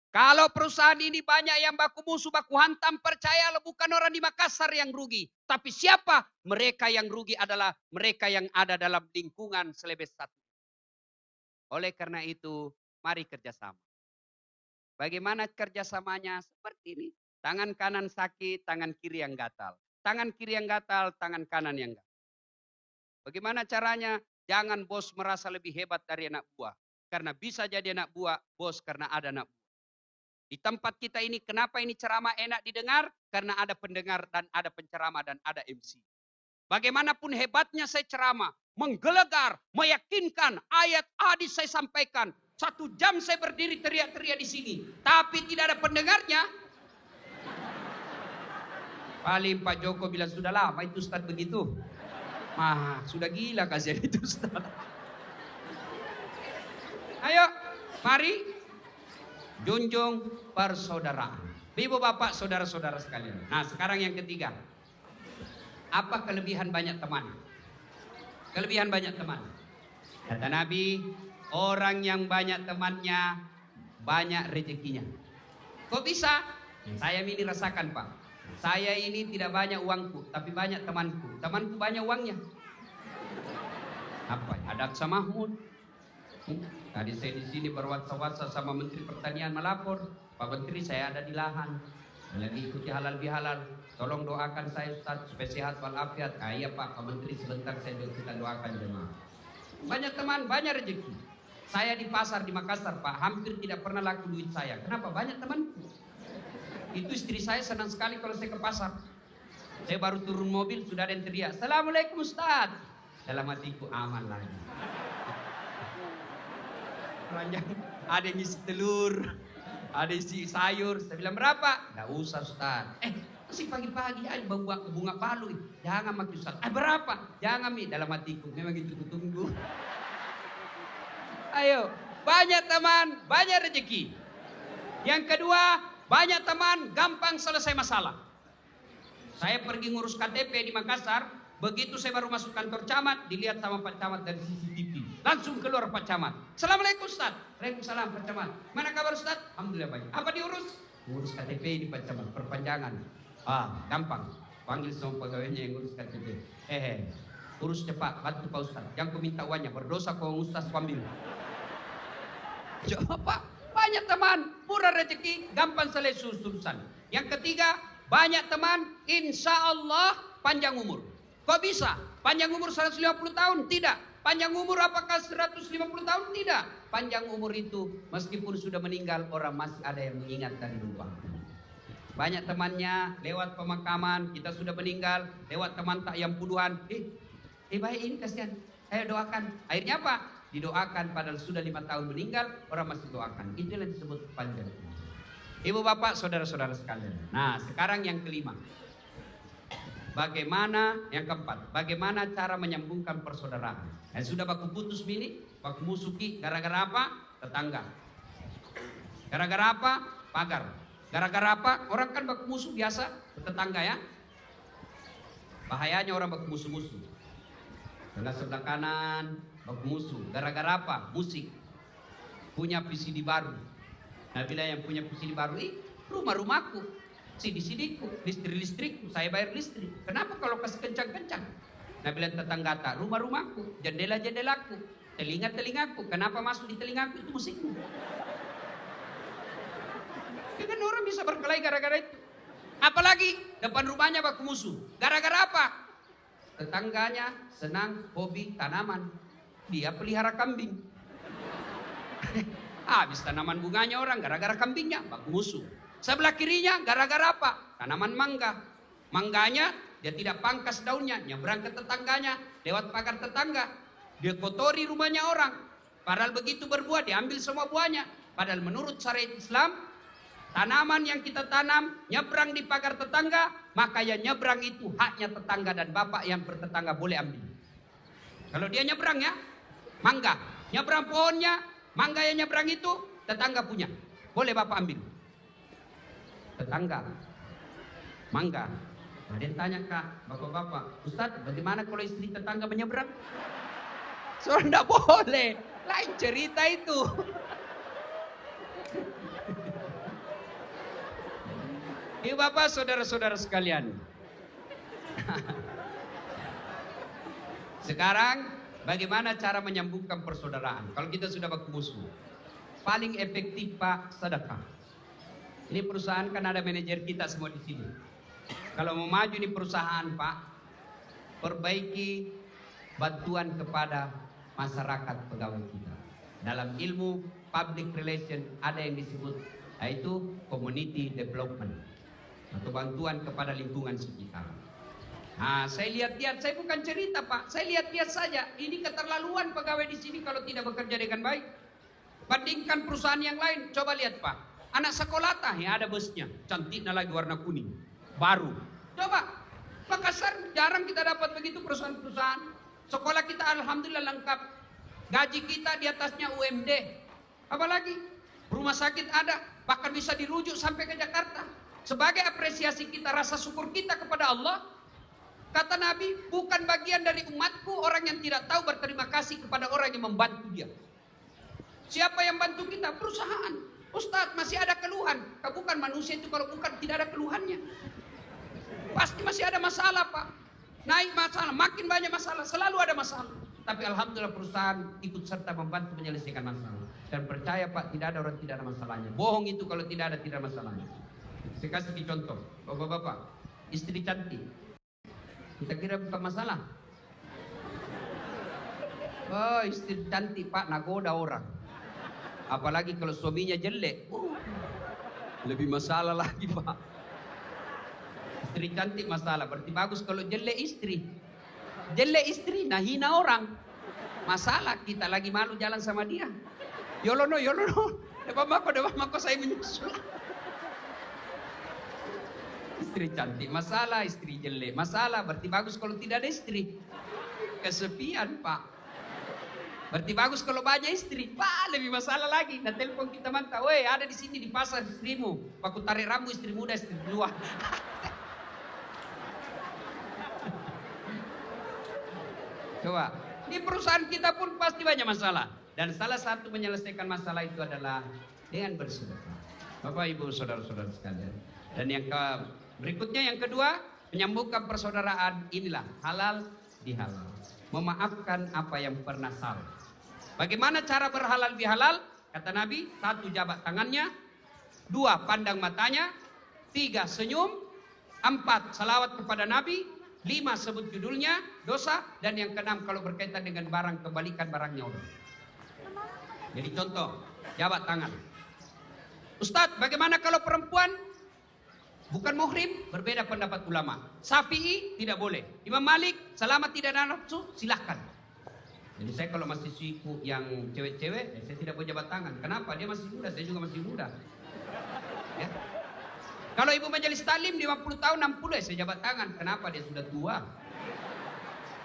Kalau perusahaan ini banyak yang baku musuh, baku hantam, percayalah bukan orang di Makassar yang rugi. Tapi siapa? Mereka yang rugi adalah mereka yang ada dalam lingkungan Celebes 1. Oleh karena itu, mari kerjasama. Bagaimana kerjasamanya? Seperti ini. Tangan kanan sakit, tangan kiri yang gatal. Tangan kiri yang gatal, tangan kanan yang gatal. Bagaimana caranya? Jangan bos merasa lebih hebat dari anak buah. Karena bisa jadi anak buah, bos karena ada anak buah. Di tempat kita ini, kenapa ini ceramah enak didengar? Karena ada pendengar dan ada penceramah dan ada MC. Bagaimanapun hebatnya saya ceramah, menggelegar, meyakinkan, ayat hadis saya sampaikan. 1 jam saya berdiri teriak-teriak di sini, tapi tidak ada pendengarnya. Paling Pak Joko bilang sudah lama itu Ustaz begitu. Sudah gila kasihan itu Ustaz. Ayo, mari. Junjung persaudaraan. Ibu bapak saudara-saudara sekalian. Nah sekarang yang ketiga. Apa kelebihan banyak teman? Kelebihan banyak teman. Kata Nabi, orang yang banyak temannya, banyak rezekinya. Kok bisa? Saya ini rasakan Pak. Saya ini tidak banyak uangku, tapi banyak temanku. Temanku banyak uangnya. Apa? Ada Aksa Mahmud. Tadi saya di sini berwhatsapp sama Menteri Pertanian melapor, Pak Menteri saya ada di lahan, lagi ikuti halal bihalal, tolong doakan saya Ustaz supaya sehat walafiat. Iya Pak Menteri sebentar saya kita doakan jemaah. Banyak teman, banyak rezeki. Saya di pasar di Makassar Pak, hampir tidak pernah laku duit saya. Kenapa? Banyak temanku. Itu istri saya senang sekali kalau saya ke pasar. Saya baru turun mobil sudah ada yang teriak, Assalamualaikum Ustaz. Dalam hatiku aman lagi. Ada yang isi telur, ada isi sayur. Saya bilang berapa? Nggak usah Ustaz. Masih pagi-pagi aja bunga palu. Jangan makin Ustaz. Berapa? Jangan Mi. Dalam hatiku memang itu tunggu. Ayo, banyak teman, banyak rezeki. Yang kedua, banyak teman, gampang selesai masalah. Saya pergi ngurus KTP di Makassar. Begitu saya baru masuk kantor camat, dilihat sama Pak Camat dari CCTV. Langsung keluar Pak Camat. Assalamualaikum Ustaz. Waalaikumsalam Pak Camat. Mana kabar Ustaz? Alhamdulillah baik. Apa diurus? Ngurus KTP di Pak Camat, perpanjangan. Gampang. Panggil semua pegawainya yang ngurus KTP. Urus cepat, bantu Pak Ustaz. Jangan kau minta uangnya, berdosa kau Ustaz ambil. Coba Pak, banyak teman, murah rezeki, gampang selesai urusan. Yang ketiga, banyak teman, insya Allah panjang umur. Kok bisa? Panjang umur 150 tahun? Tidak. Panjang umur apakah 150 tahun? Tidak. Panjang umur itu meskipun sudah meninggal orang masih ada yang mengingat dan lupa. Banyak temannya lewat pemakaman, kita sudah meninggal, lewat teman tak yang puluhan. Baik ini kasihan, saya doakan. Akhirnya apa? Didoakan padahal sudah 5 tahun meninggal, orang masih doakan. Itulah disebut panjang umur. Ibu bapak saudara-saudara sekalian. Nah sekarang yang kelima. Bagaimana yang keempat? Bagaimana cara menyambungkan persaudaraan? Sudah baku putus bini, baku musuki, gara-gara apa? Tetangga. Gara-gara apa? Pagar. Gara-gara apa? Orang kan baku musuh biasa, tetangga ya. Bahayanya orang baku musuh-musuh. Sebelah kanan baku musuh. Gara-gara apa? Musik. Punya VCD baru. Nah bila yang punya VCD baru, rumah-rumahku, CD-CD-ku, listrik-listrikku, saya bayar listrik. Kenapa kalau kasih kencang-kencang? Nah bilang tetangga tak, rumah-rumahku, jendela-jendelaku, telinga-telingaku, kenapa masuk di telingaku itu musikmu? Kan orang bisa berkelahi gara-gara itu. Apalagi depan rumahnya baku musuh. Gara-gara apa? Tetangganya senang hobi tanaman. Dia pelihara kambing. Habis tanaman bunganya orang gara-gara kambingnya baku musuh. Sebelah kirinya gara-gara apa? Tanaman mangga. Mangganya dia tidak pangkas daunnya, nyebrang ke tetangganya lewat pagar tetangga. Dia kotori rumahnya orang. Padahal begitu berbuah diambil semua buahnya. Padahal menurut syariat Islam, tanaman yang kita tanam nyebrang di pagar tetangga, maka yang nyebrang itu haknya tetangga dan bapak yang bertetangga boleh ambil. Kalau dia nyebrang ya, mangga, nyebrang pohonnya, mangga yang nyebrang itu tetangga punya, boleh bapak ambil. Tetangga, mangga. Ada yang tanya kak, bapak-bapak, Ustadz bagaimana kalau istri tetangga menyeberang? Soalnya enggak boleh, lain cerita itu. Ibu bapak, saudara-saudara sekalian. Sekarang bagaimana cara menyambungkan persaudaraan? Kalau kita sudah baku musuh, paling efektif Pak, sedekah. Ini perusahaan kan ada manajer kita semua di sini. Kalau mau maju di perusahaan Pak, perbaiki bantuan kepada masyarakat pegawai kita. Dalam ilmu public relation ada yang disebut yaitu community development atau bantuan kepada lingkungan sekitar. Nah, saya lihat-lihat, saya bukan cerita Pak, saya lihat-lihat saja. Ini keterlaluan pegawai di sini kalau tidak bekerja dengan baik. Bandingkan perusahaan yang lain, coba lihat Pak. Anak sekolah tah ya ada busnya, cantiknya lagi warna kuning, baru. Coba, Makassar jarang kita dapat begitu perusahaan-perusahaan. Sekolah kita alhamdulillah lengkap, gaji kita di atasnya UMD. Apalagi rumah sakit ada, bahkan bisa dirujuk sampai ke Jakarta. Sebagai apresiasi kita, rasa syukur kita kepada Allah, kata Nabi, bukan bagian dari umatku orang yang tidak tahu berterima kasih kepada orang yang membantu dia. Siapa yang bantu kita? Perusahaan. Ustadz, masih ada keluhan. Kau bukan manusia itu kalau bukan tidak ada keluhannya. Pasti masih ada masalah Pak. Naik masalah, makin banyak masalah, selalu ada masalah. Tapi alhamdulillah perusahaan ikut serta membantu menyelesaikan masalah. Dan percaya Pak, tidak ada orang tidak ada masalahnya. Bohong itu kalau tidak ada masalahnya. Saya kasih contoh, bapak-bapak, istri cantik, kita kira bukan masalah. Oh, istri cantik Pak, nagoda orang. Apalagi kalau suaminya jelek, lebih masalah lagi Pak. Istri cantik masalah, berarti bagus kalau jelek istri. Jelek istri, nah hina orang. Masalah, kita lagi malu jalan sama dia. Yolono, depan mako saya menyusul. Istri cantik masalah, istri jelek masalah, berarti bagus kalau tidak ada istri. Kesepian Pak. Berarti bagus kalau banyak istri, Pak lebih masalah lagi. Nah telepon kita mantap, weh ada di sini di pasar istrimu, aku tarik rambut istri muda, istri tua. Coba, di perusahaan kita pun pasti banyak masalah. Dan salah satu menyelesaikan masalah itu adalah dengan bersedekah. Bapak Ibu saudara-saudara sekalian. Dan yang berikutnya yang kedua, menyambungkan persaudaraan inilah halal bihalal. Memaafkan apa yang pernah salah. Bagaimana cara berhalal bihalal? Kata Nabi, 1 jabat tangannya, 2 pandang matanya, 3 senyum, 4 salawat kepada Nabi, 5 sebut judulnya, dosa, dan yang ke-6 kalau berkaitan dengan barang, kembalikan barangnya orang. Jadi contoh, jabat tangan. Ustadz, bagaimana kalau perempuan bukan muhrim? Berbeda pendapat ulama. Syafi'i tidak boleh. Imam Malik, selama tidak ada nafsu, silahkan. Jadi saya kalau masih siku yang cewek-cewek, saya tidak boleh jabat tangan. Kenapa? Dia masih muda, saya juga masih muda. Ya. Kalau ibu majelis taklim 50 tahun, 60 saya jabat tangan. Kenapa? Dia sudah tua.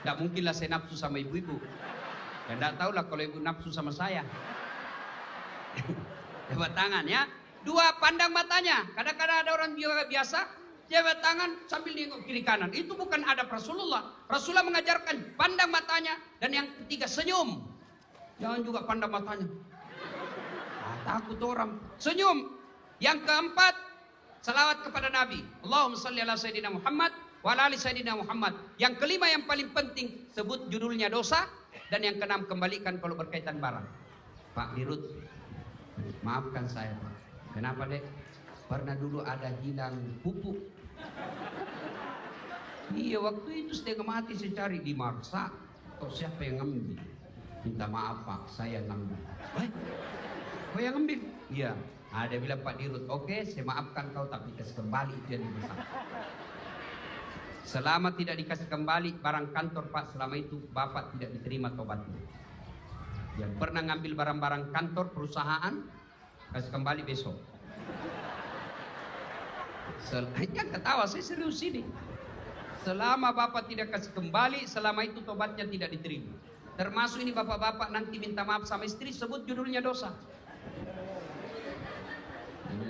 Tidak mungkinlah saya nafsu sama ibu-ibu. Dan tidak tahulah kalau ibu nafsu sama saya. Jabat tangan ya. 2 Dua, pandang matanya. Kadang-kadang ada orang biasa, jabat tangan sambil nengok kiri kanan. Itu bukan adab Rasulullah. Rasulullah mengajarkan pandang matanya. Dan yang ketiga, senyum. Jangan juga pandang matanya. Takut orang. Senyum. Yang keempat, salawat kepada Nabi. Allahumma salli ala Sayyidina Muhammad wa ala ali Sayyidina Muhammad. Yang kelima yang paling penting, sebut judulnya dosa. Dan yang keenam, kembalikan kalau berkaitan barang. Pak Dirut, maafkan saya Pak. Kenapa dek? Pernah dulu ada hilang pupuk. Iya, waktu itu setengah mati saya cari di Marsa. Atau siapa yang ngambil? Minta maaf Pak, saya ngambil. Kau yang ngambil? Iya. Ada bilang Pak Dirut, oke, saya maafkan kau tapi kasih kembali itu yang dimasak. Selama tidak dikasih kembali barang kantor Pak, selama itu Bapak tidak diterima tobatnya. Yang pernah ngambil barang-barang kantor perusahaan, kasih kembali besok. Jangan ketawa, saya serius ini. Selama Bapak tidak kasih kembali, selama itu tobatnya tidak diterima. Termasuk ini bapak-bapak nanti minta maaf sama istri, sebut judulnya dosa.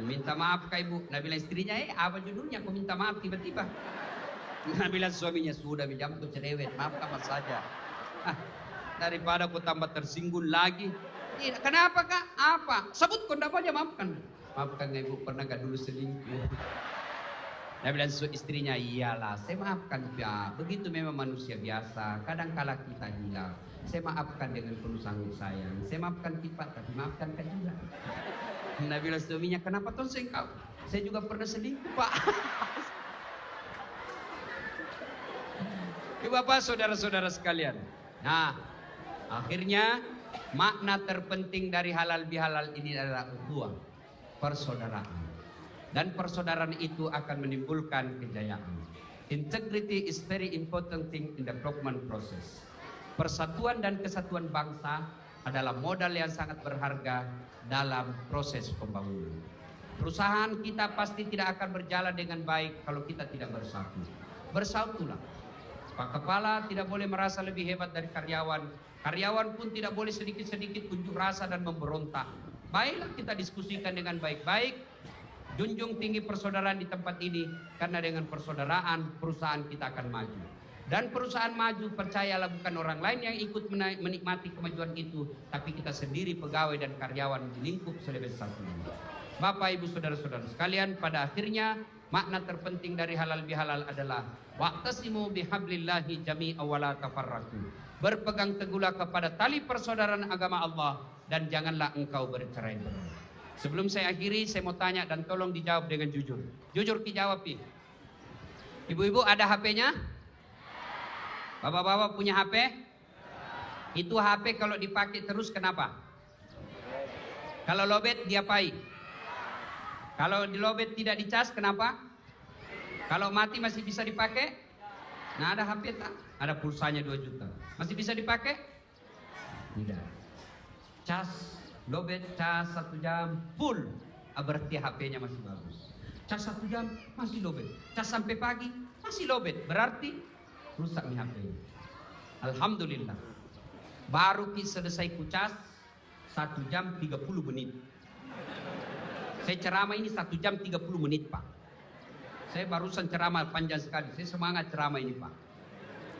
Minta maaf ke ibu. Nah bilang istrinya, apa judulnya? Kau minta maaf tiba-tiba. Nah bilang suaminya, sudah minjam tuh cerewet, maafkan mas saja. Daripada kau tambah tersinggung lagi. Kenapa kak? Apa? Sebut kau dapat aja maafkan. Maafkan ibu, pernah gak dulu selingkuh? Nah bilang istrinya, iyalah saya maafkan ya. Begitu memang manusia biasa. Kadang kala kita hilang. Saya maafkan dengan penuh sanggup sayang. Saya maafkan kita, tapi maafkan kan juga. Nah bilang suaminya, kenapa tuh engkau? Saya juga pernah selingkuh Pak. Bapak saudara-saudara sekalian. Nah akhirnya makna terpenting dari halal bihalal ini adalah ukhuwah, persaudaraan. Dan persaudaraan itu akan menimbulkan kejayaan. Integrity is very important thing in the development process. Persatuan dan kesatuan bangsa adalah modal yang sangat berharga dalam proses pembangunan. Perusahaan kita pasti tidak akan berjalan dengan baik kalau kita tidak bersatu. Bersatulah. Pak Kepala tidak boleh merasa lebih hebat dari karyawan. Karyawan pun tidak boleh sedikit-sedikit unjuk rasa dan memberontak. Baiklah kita diskusikan dengan baik-baik. Junjung tinggi persaudaraan di tempat ini. Karena dengan persaudaraan perusahaan kita akan maju. Dan perusahaan maju, percayalah bukan orang lain yang ikut menikmati kemajuan itu. Tapi kita sendiri pegawai dan karyawan di lingkup sebesar ini. Bapak ibu saudara-saudara sekalian, pada akhirnya makna terpenting dari halal bihalal adalah wa'tasimu bihablillahi jami'a wa la tafarraqu. Berpegang teguhlah kepada tali persaudaraan agama Allah dan janganlah engkau bercerai-berai. Sebelum saya akhiri, saya mau tanya dan tolong dijawab dengan jujur. Jujur dijawab, Pi. Ibu-ibu ada HP-nya? Bapak-bapak punya HP? Itu HP kalau dipakai terus kenapa? Kalau lobet diapain? Kalau di lobet tidak dicas kenapa? Kalau mati masih bisa dipakai? Nah ada HP tak? Ada pulsanya 2 juta. Masih bisa dipakai? Tidak. Cas, lobet, cas 1 jam full. Berarti HP-nya masih bagus. Cas 1 jam masih lobet. Cas sampai pagi masih lobet. Berarti rusak nih HP. Alhamdulillah. Baru selesai kucas 1 jam 30 menit. Saya ceramah ini 1 jam 30 menit Pak. Saya barusan ceramah panjang sekali. Saya semangat ceramah ini Pak.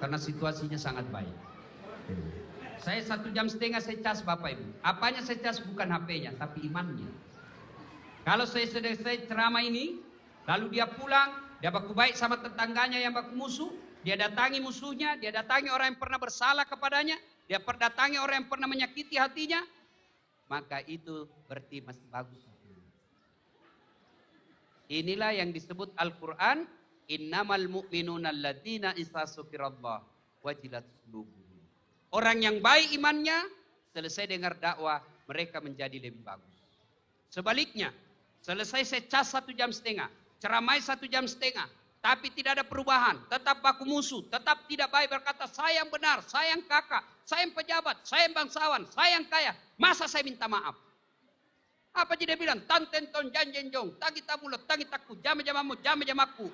Karena situasinya sangat baik. Saya 1,5 jam saya cas Bapak Ibu. Apanya saya cas bukan HP-nya, tapi imannya. Kalau saya selesai ceramah ini, lalu dia pulang, dia baku baik sama tetangganya yang baku musuh, dia datangi musuhnya, dia datangi orang yang pernah bersalah kepadanya, dia datangi orang yang pernah menyakiti hatinya, maka itu berarti masih bagus. Inilah yang disebut Al-Quran, innamal mu'minuna alladzina idza dzukirallah wajilat qulubuhum. Orang yang baik imannya, selesai dengar dakwah, mereka menjadi lebih bagus. Sebaliknya, selesai saya cas 1,5 jam, ceramai 1,5 jam, tapi tidak ada perubahan, tetap baku musuh, tetap tidak baik berkata, saya yang benar, saya yang kakak, saya yang pejabat, saya yang bangsawan, saya yang kaya, masa saya minta maaf? Apa dia bilang? Tanten ton janjenjong, tagi tamulut, tagi takku, jama-jamamu, jama-jamaku.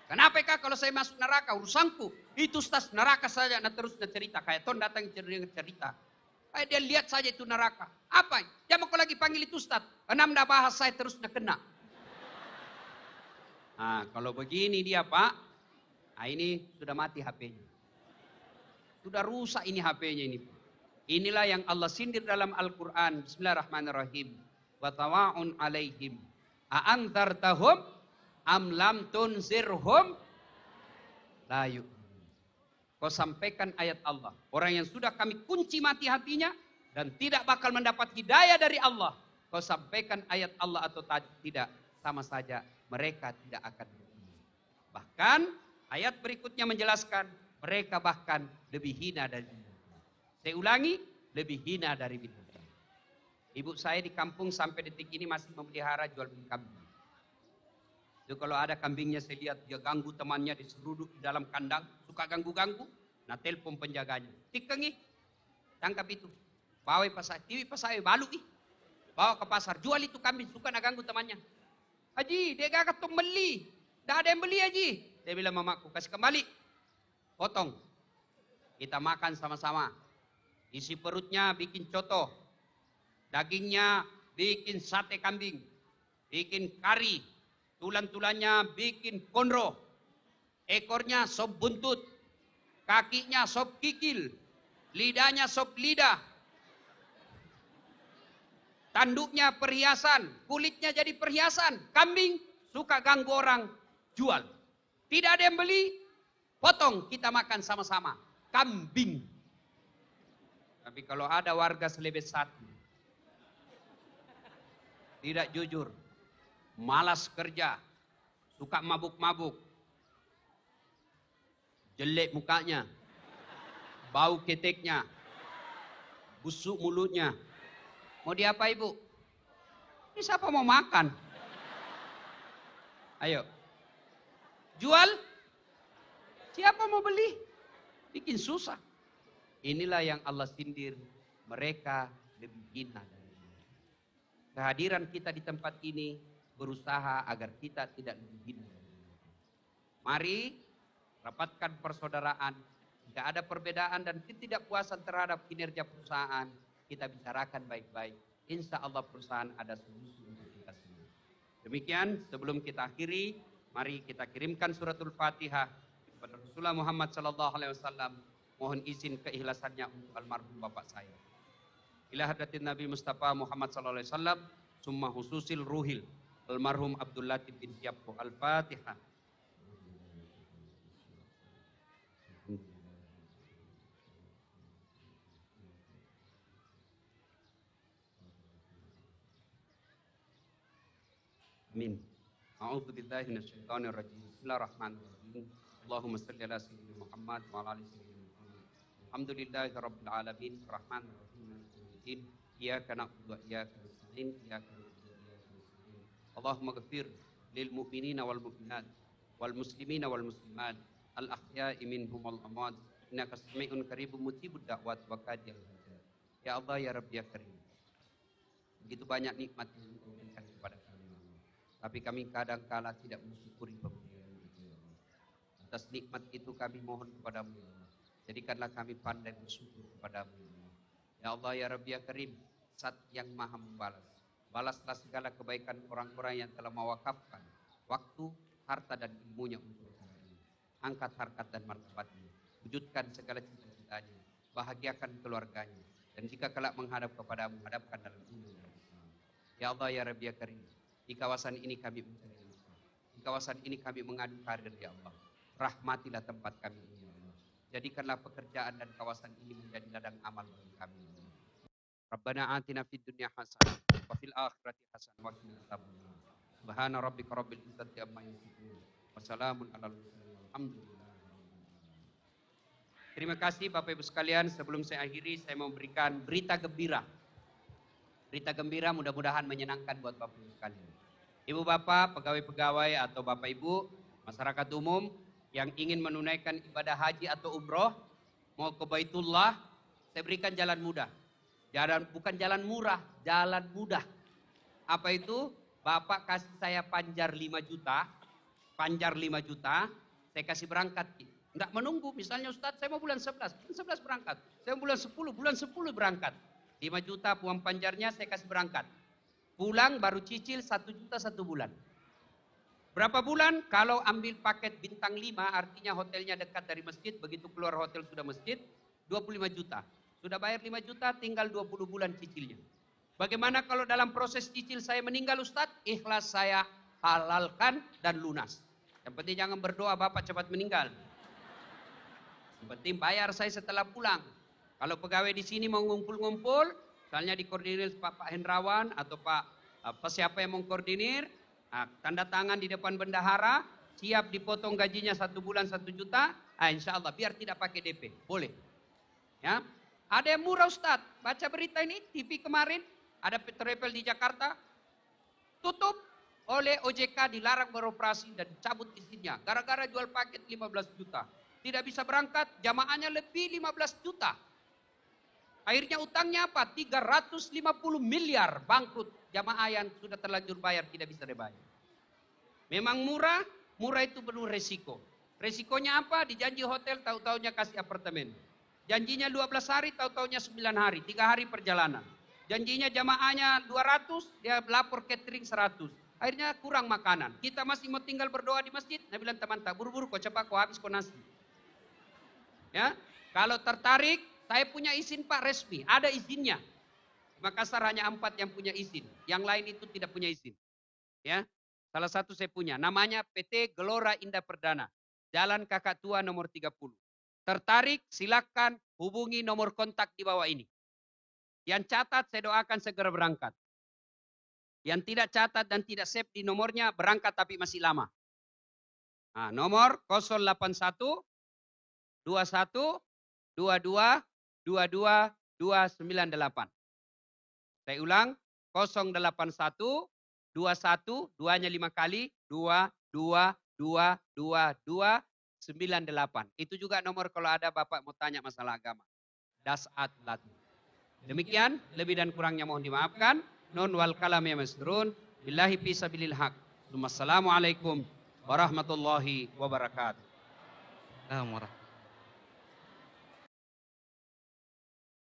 Kenapa kak kalau saya masuk neraka urusanku? Itu stas neraka saja, nah terus cerita. Kayak ton datang cerita. Dia lihat saja itu neraka. Apa? Dia mau lagi panggil itu Ustaz. Enam dah bahas saya terus nak kena. Nah, kalau begini dia Pak, nah ini sudah mati HP-nya. Sudah rusak ini HP-nya ini. Inilah yang Allah sindir dalam Al-Quran. Bismillahirrahmanirrahim. Wa tawa'un alaihim. A'antartahum am lam tunzirhum la yu'minun. Kau sampaikan ayat Allah. Orang yang sudah kami kunci mati hatinya dan tidak bakal mendapat hidayah dari Allah. Kau sampaikan ayat Allah atau tidak, sama saja mereka tidak akan beriman. Bahkan ayat berikutnya menjelaskan mereka bahkan lebih hina dari binatang. Saya ulangi, lebih hina dari binatang. Ibu saya di kampung sampai detik ini masih memelihara jual beli kambing. Itu kalau ada kambingnya saya lihat dia ganggu temannya diseruduk di dalam kandang, suka ganggu-ganggu, nah telepon penjaganya. Tikengi, tangkap itu. Bawa pasar, tiwi pasar, balu ih. Bawa ke pasar, jual itu kambing, suka nak ganggu temannya. Haji, dia gak ketuk beli. Dah ada yang beli Haji. Saya bilang mamaku, kasih kembali. Potong. Kita makan sama-sama. Isi perutnya bikin coto. Dagingnya bikin sate kambing. Bikin kari. Tulang-tulangnya bikin konro. Ekornya sop buntut. Kakinya sop kikil. Lidahnya sop lidah. Tanduknya perhiasan. Kulitnya jadi perhiasan. Kambing suka ganggu orang. Jual. Tidak ada yang beli. Potong kita makan sama-sama. Kambing. Tapi kalau ada warga selebet satu. Tidak jujur. Malas kerja, suka mabuk-mabuk, jelek mukanya, bau keteknya, busuk mulutnya. Mau diapa ibu? Ini siapa mau makan? Ayo, jual? Siapa mau beli? Bikin susah. Inilah yang Allah sindir, mereka lebih hina. Kehadiran kita di tempat ini berusaha agar kita tidak lebih hina. Mari rapatkan persaudaraan. Jika ada perbedaan dan ketidakpuasan terhadap kinerja perusahaan, kita bicarakan baik-baik. Insya Allah perusahaan ada solusi untuk kita semua. Demikian sebelum kita akhiri, mari kita kirimkan suratul Fatihah kepada Rasulullah Muhammad SAW. Mohon izin keikhlasannya untuk almarhum bapak saya. Ila hadratin Nabi Mustafa Muhammad SAW, summa hususil ruhil almarhum Abdul Latif bin Syabko. Al-Fatihah. Amin. A'udzu billahi minasyaitonir rajim. Bismillahirrahmanirrahim. Allahumma shalli ala sayyidina Muhammad wa ala ali sayyidina Muhammad. Alhamdulillahi rabbil alamin, arrahmanir rahim, maliki yaumiddin. Iyyaka na'budu wa iyyaka nasta'in. Allahumma ghfir lil mu'minina wal mu'minat wal muslimina wal muslimat al ahya'i minhum wal amwat innaka sami'un qaribun mujibud da'wat wa qadiyal hajat. Ya Allah ya Rabbi ya Karim. Begitu banyak nikmat yang Engkau berikan kepada kami. Tapi kami kadang-kala tidak mensyukuri pemberian itu. Atas nikmat itu kami mohon kepadamu. Jadikanlah kami pandai bersyukur kepadamu. Ya Allah ya Rabbi ya Karim, Zat yang maha membalas. Balaslah segala kebaikan orang-orang yang telah mewakafkan waktu, harta dan ilmunya untuk kami. Angkat harkat dan martabatnya. Wujudkan segala cita-citanya. Bahagiakan keluarganya. Dan jika kelak menghadap kepadamu, hadapkan dalam iman dan Islam. Ya Allah ya Rabbi ya Karim, di kawasan ini kami mencari nafkah. Di kawasan ini kami mengadu karir ya Allah. Rahmatilah tempat kami ini ya Allah. Jadikanlah pekerjaan dan kawasan ini menjadi ladang amal bagi kami. Rabbana atina fid dunya hasanah wa fil akhirati hasanah wa qina adzabannar. Subhana rabbika rabbil izzati amma yasifun. Wa salamun alal mursalin. Alhamdulillah. Terima kasih Bapak Ibu sekalian. Sebelum saya akhiri, saya mau memberikan berita gembira. Berita gembira mudah-mudahan menyenangkan buat Bapak Ibu sekalian. Ibu Bapak, pegawai-pegawai atau Bapak Ibu, masyarakat umum yang ingin menunaikan ibadah haji atau umroh, mau ke Baitullah, saya berikan jalan mudah. Bukan jalan murah, jalan mudah. Apa itu? Bapak kasih saya panjar 5 juta, saya kasih berangkat Enggak menunggu, misalnya Ustadz saya mau bulan 11, bulan 11 berangkat. Saya mau bulan 10 berangkat. 5 juta uang panjarnya saya kasih berangkat. Pulang baru cicil 1 juta 1 bulan. Berapa bulan? Kalau ambil paket bintang 5, artinya hotelnya dekat dari masjid, begitu keluar hotel sudah masjid, 25 juta. Sudah bayar 5 juta, tinggal 20 bulan cicilnya. Bagaimana kalau dalam proses cicil saya meninggal Ustadz? Ikhlas saya halalkan dan lunas. Yang penting jangan berdoa Bapak cepat meninggal. Yang penting bayar saya setelah pulang. Kalau pegawai di sini mau ngumpul-ngumpul, misalnya dikoordinir Pak Hendrawan atau Pak siapa yang mau koordinir, tanda tangan di depan bendahara, siap dipotong gajinya 1 bulan 1 juta, insya Allah biar tidak pakai DP, boleh. Ya, ada yang murah Ustadz, baca berita ini TV kemarin, ada travel di Jakarta, tutup oleh OJK, dilarang beroperasi dan cabut izinnya, gara-gara jual paket 15 juta. Tidak bisa berangkat, jamaahnya lebih 15 juta. Akhirnya utangnya apa? 350 miliar bangkrut. Jamaah yang sudah terlanjur bayar tidak bisa dibayar. Memang murah, murah itu penuh resiko. Resikonya apa? Dijanji hotel, tahu-taunya kasih apartemen. Janjinya 12 hari, tahu-taunya 9 hari, 3 hari perjalanan. Janjinya jamaahnya 200, dia lapor catering 100. Akhirnya kurang makanan. Kita masih mau tinggal berdoa di masjid. Nah bilang teman tak buru-buru kok cepat kok habis kok nasi. Ya, kalau tertarik, saya punya izin Pak resmi, ada izinnya. Makassar hanya 4 yang punya izin, yang lain itu tidak punya izin. Ya, salah satu saya punya, namanya PT Gelora Indah Perdana, Jalan Kakak Tua nomor 30. Tertarik, silakan hubungi nomor kontak di bawah ini. Yang catat saya doakan segera berangkat. Yang tidak catat dan tidak save di nomornya berangkat tapi masih lama. Nah, nomor 081 21 22 22 298. Saya ulang 081 21 2-nya 5 kali 2 2 2 2 2 98. Itu juga nomor kalau ada Bapak mau tanya masalah agama. Dasat lat. Demikian, lebih dan kurangnya mohon dimaafkan. Nun wal kalam ya masrun. Billahi fi sabilil haq. Assalamualaikum warahmatullahi wabarakatuh.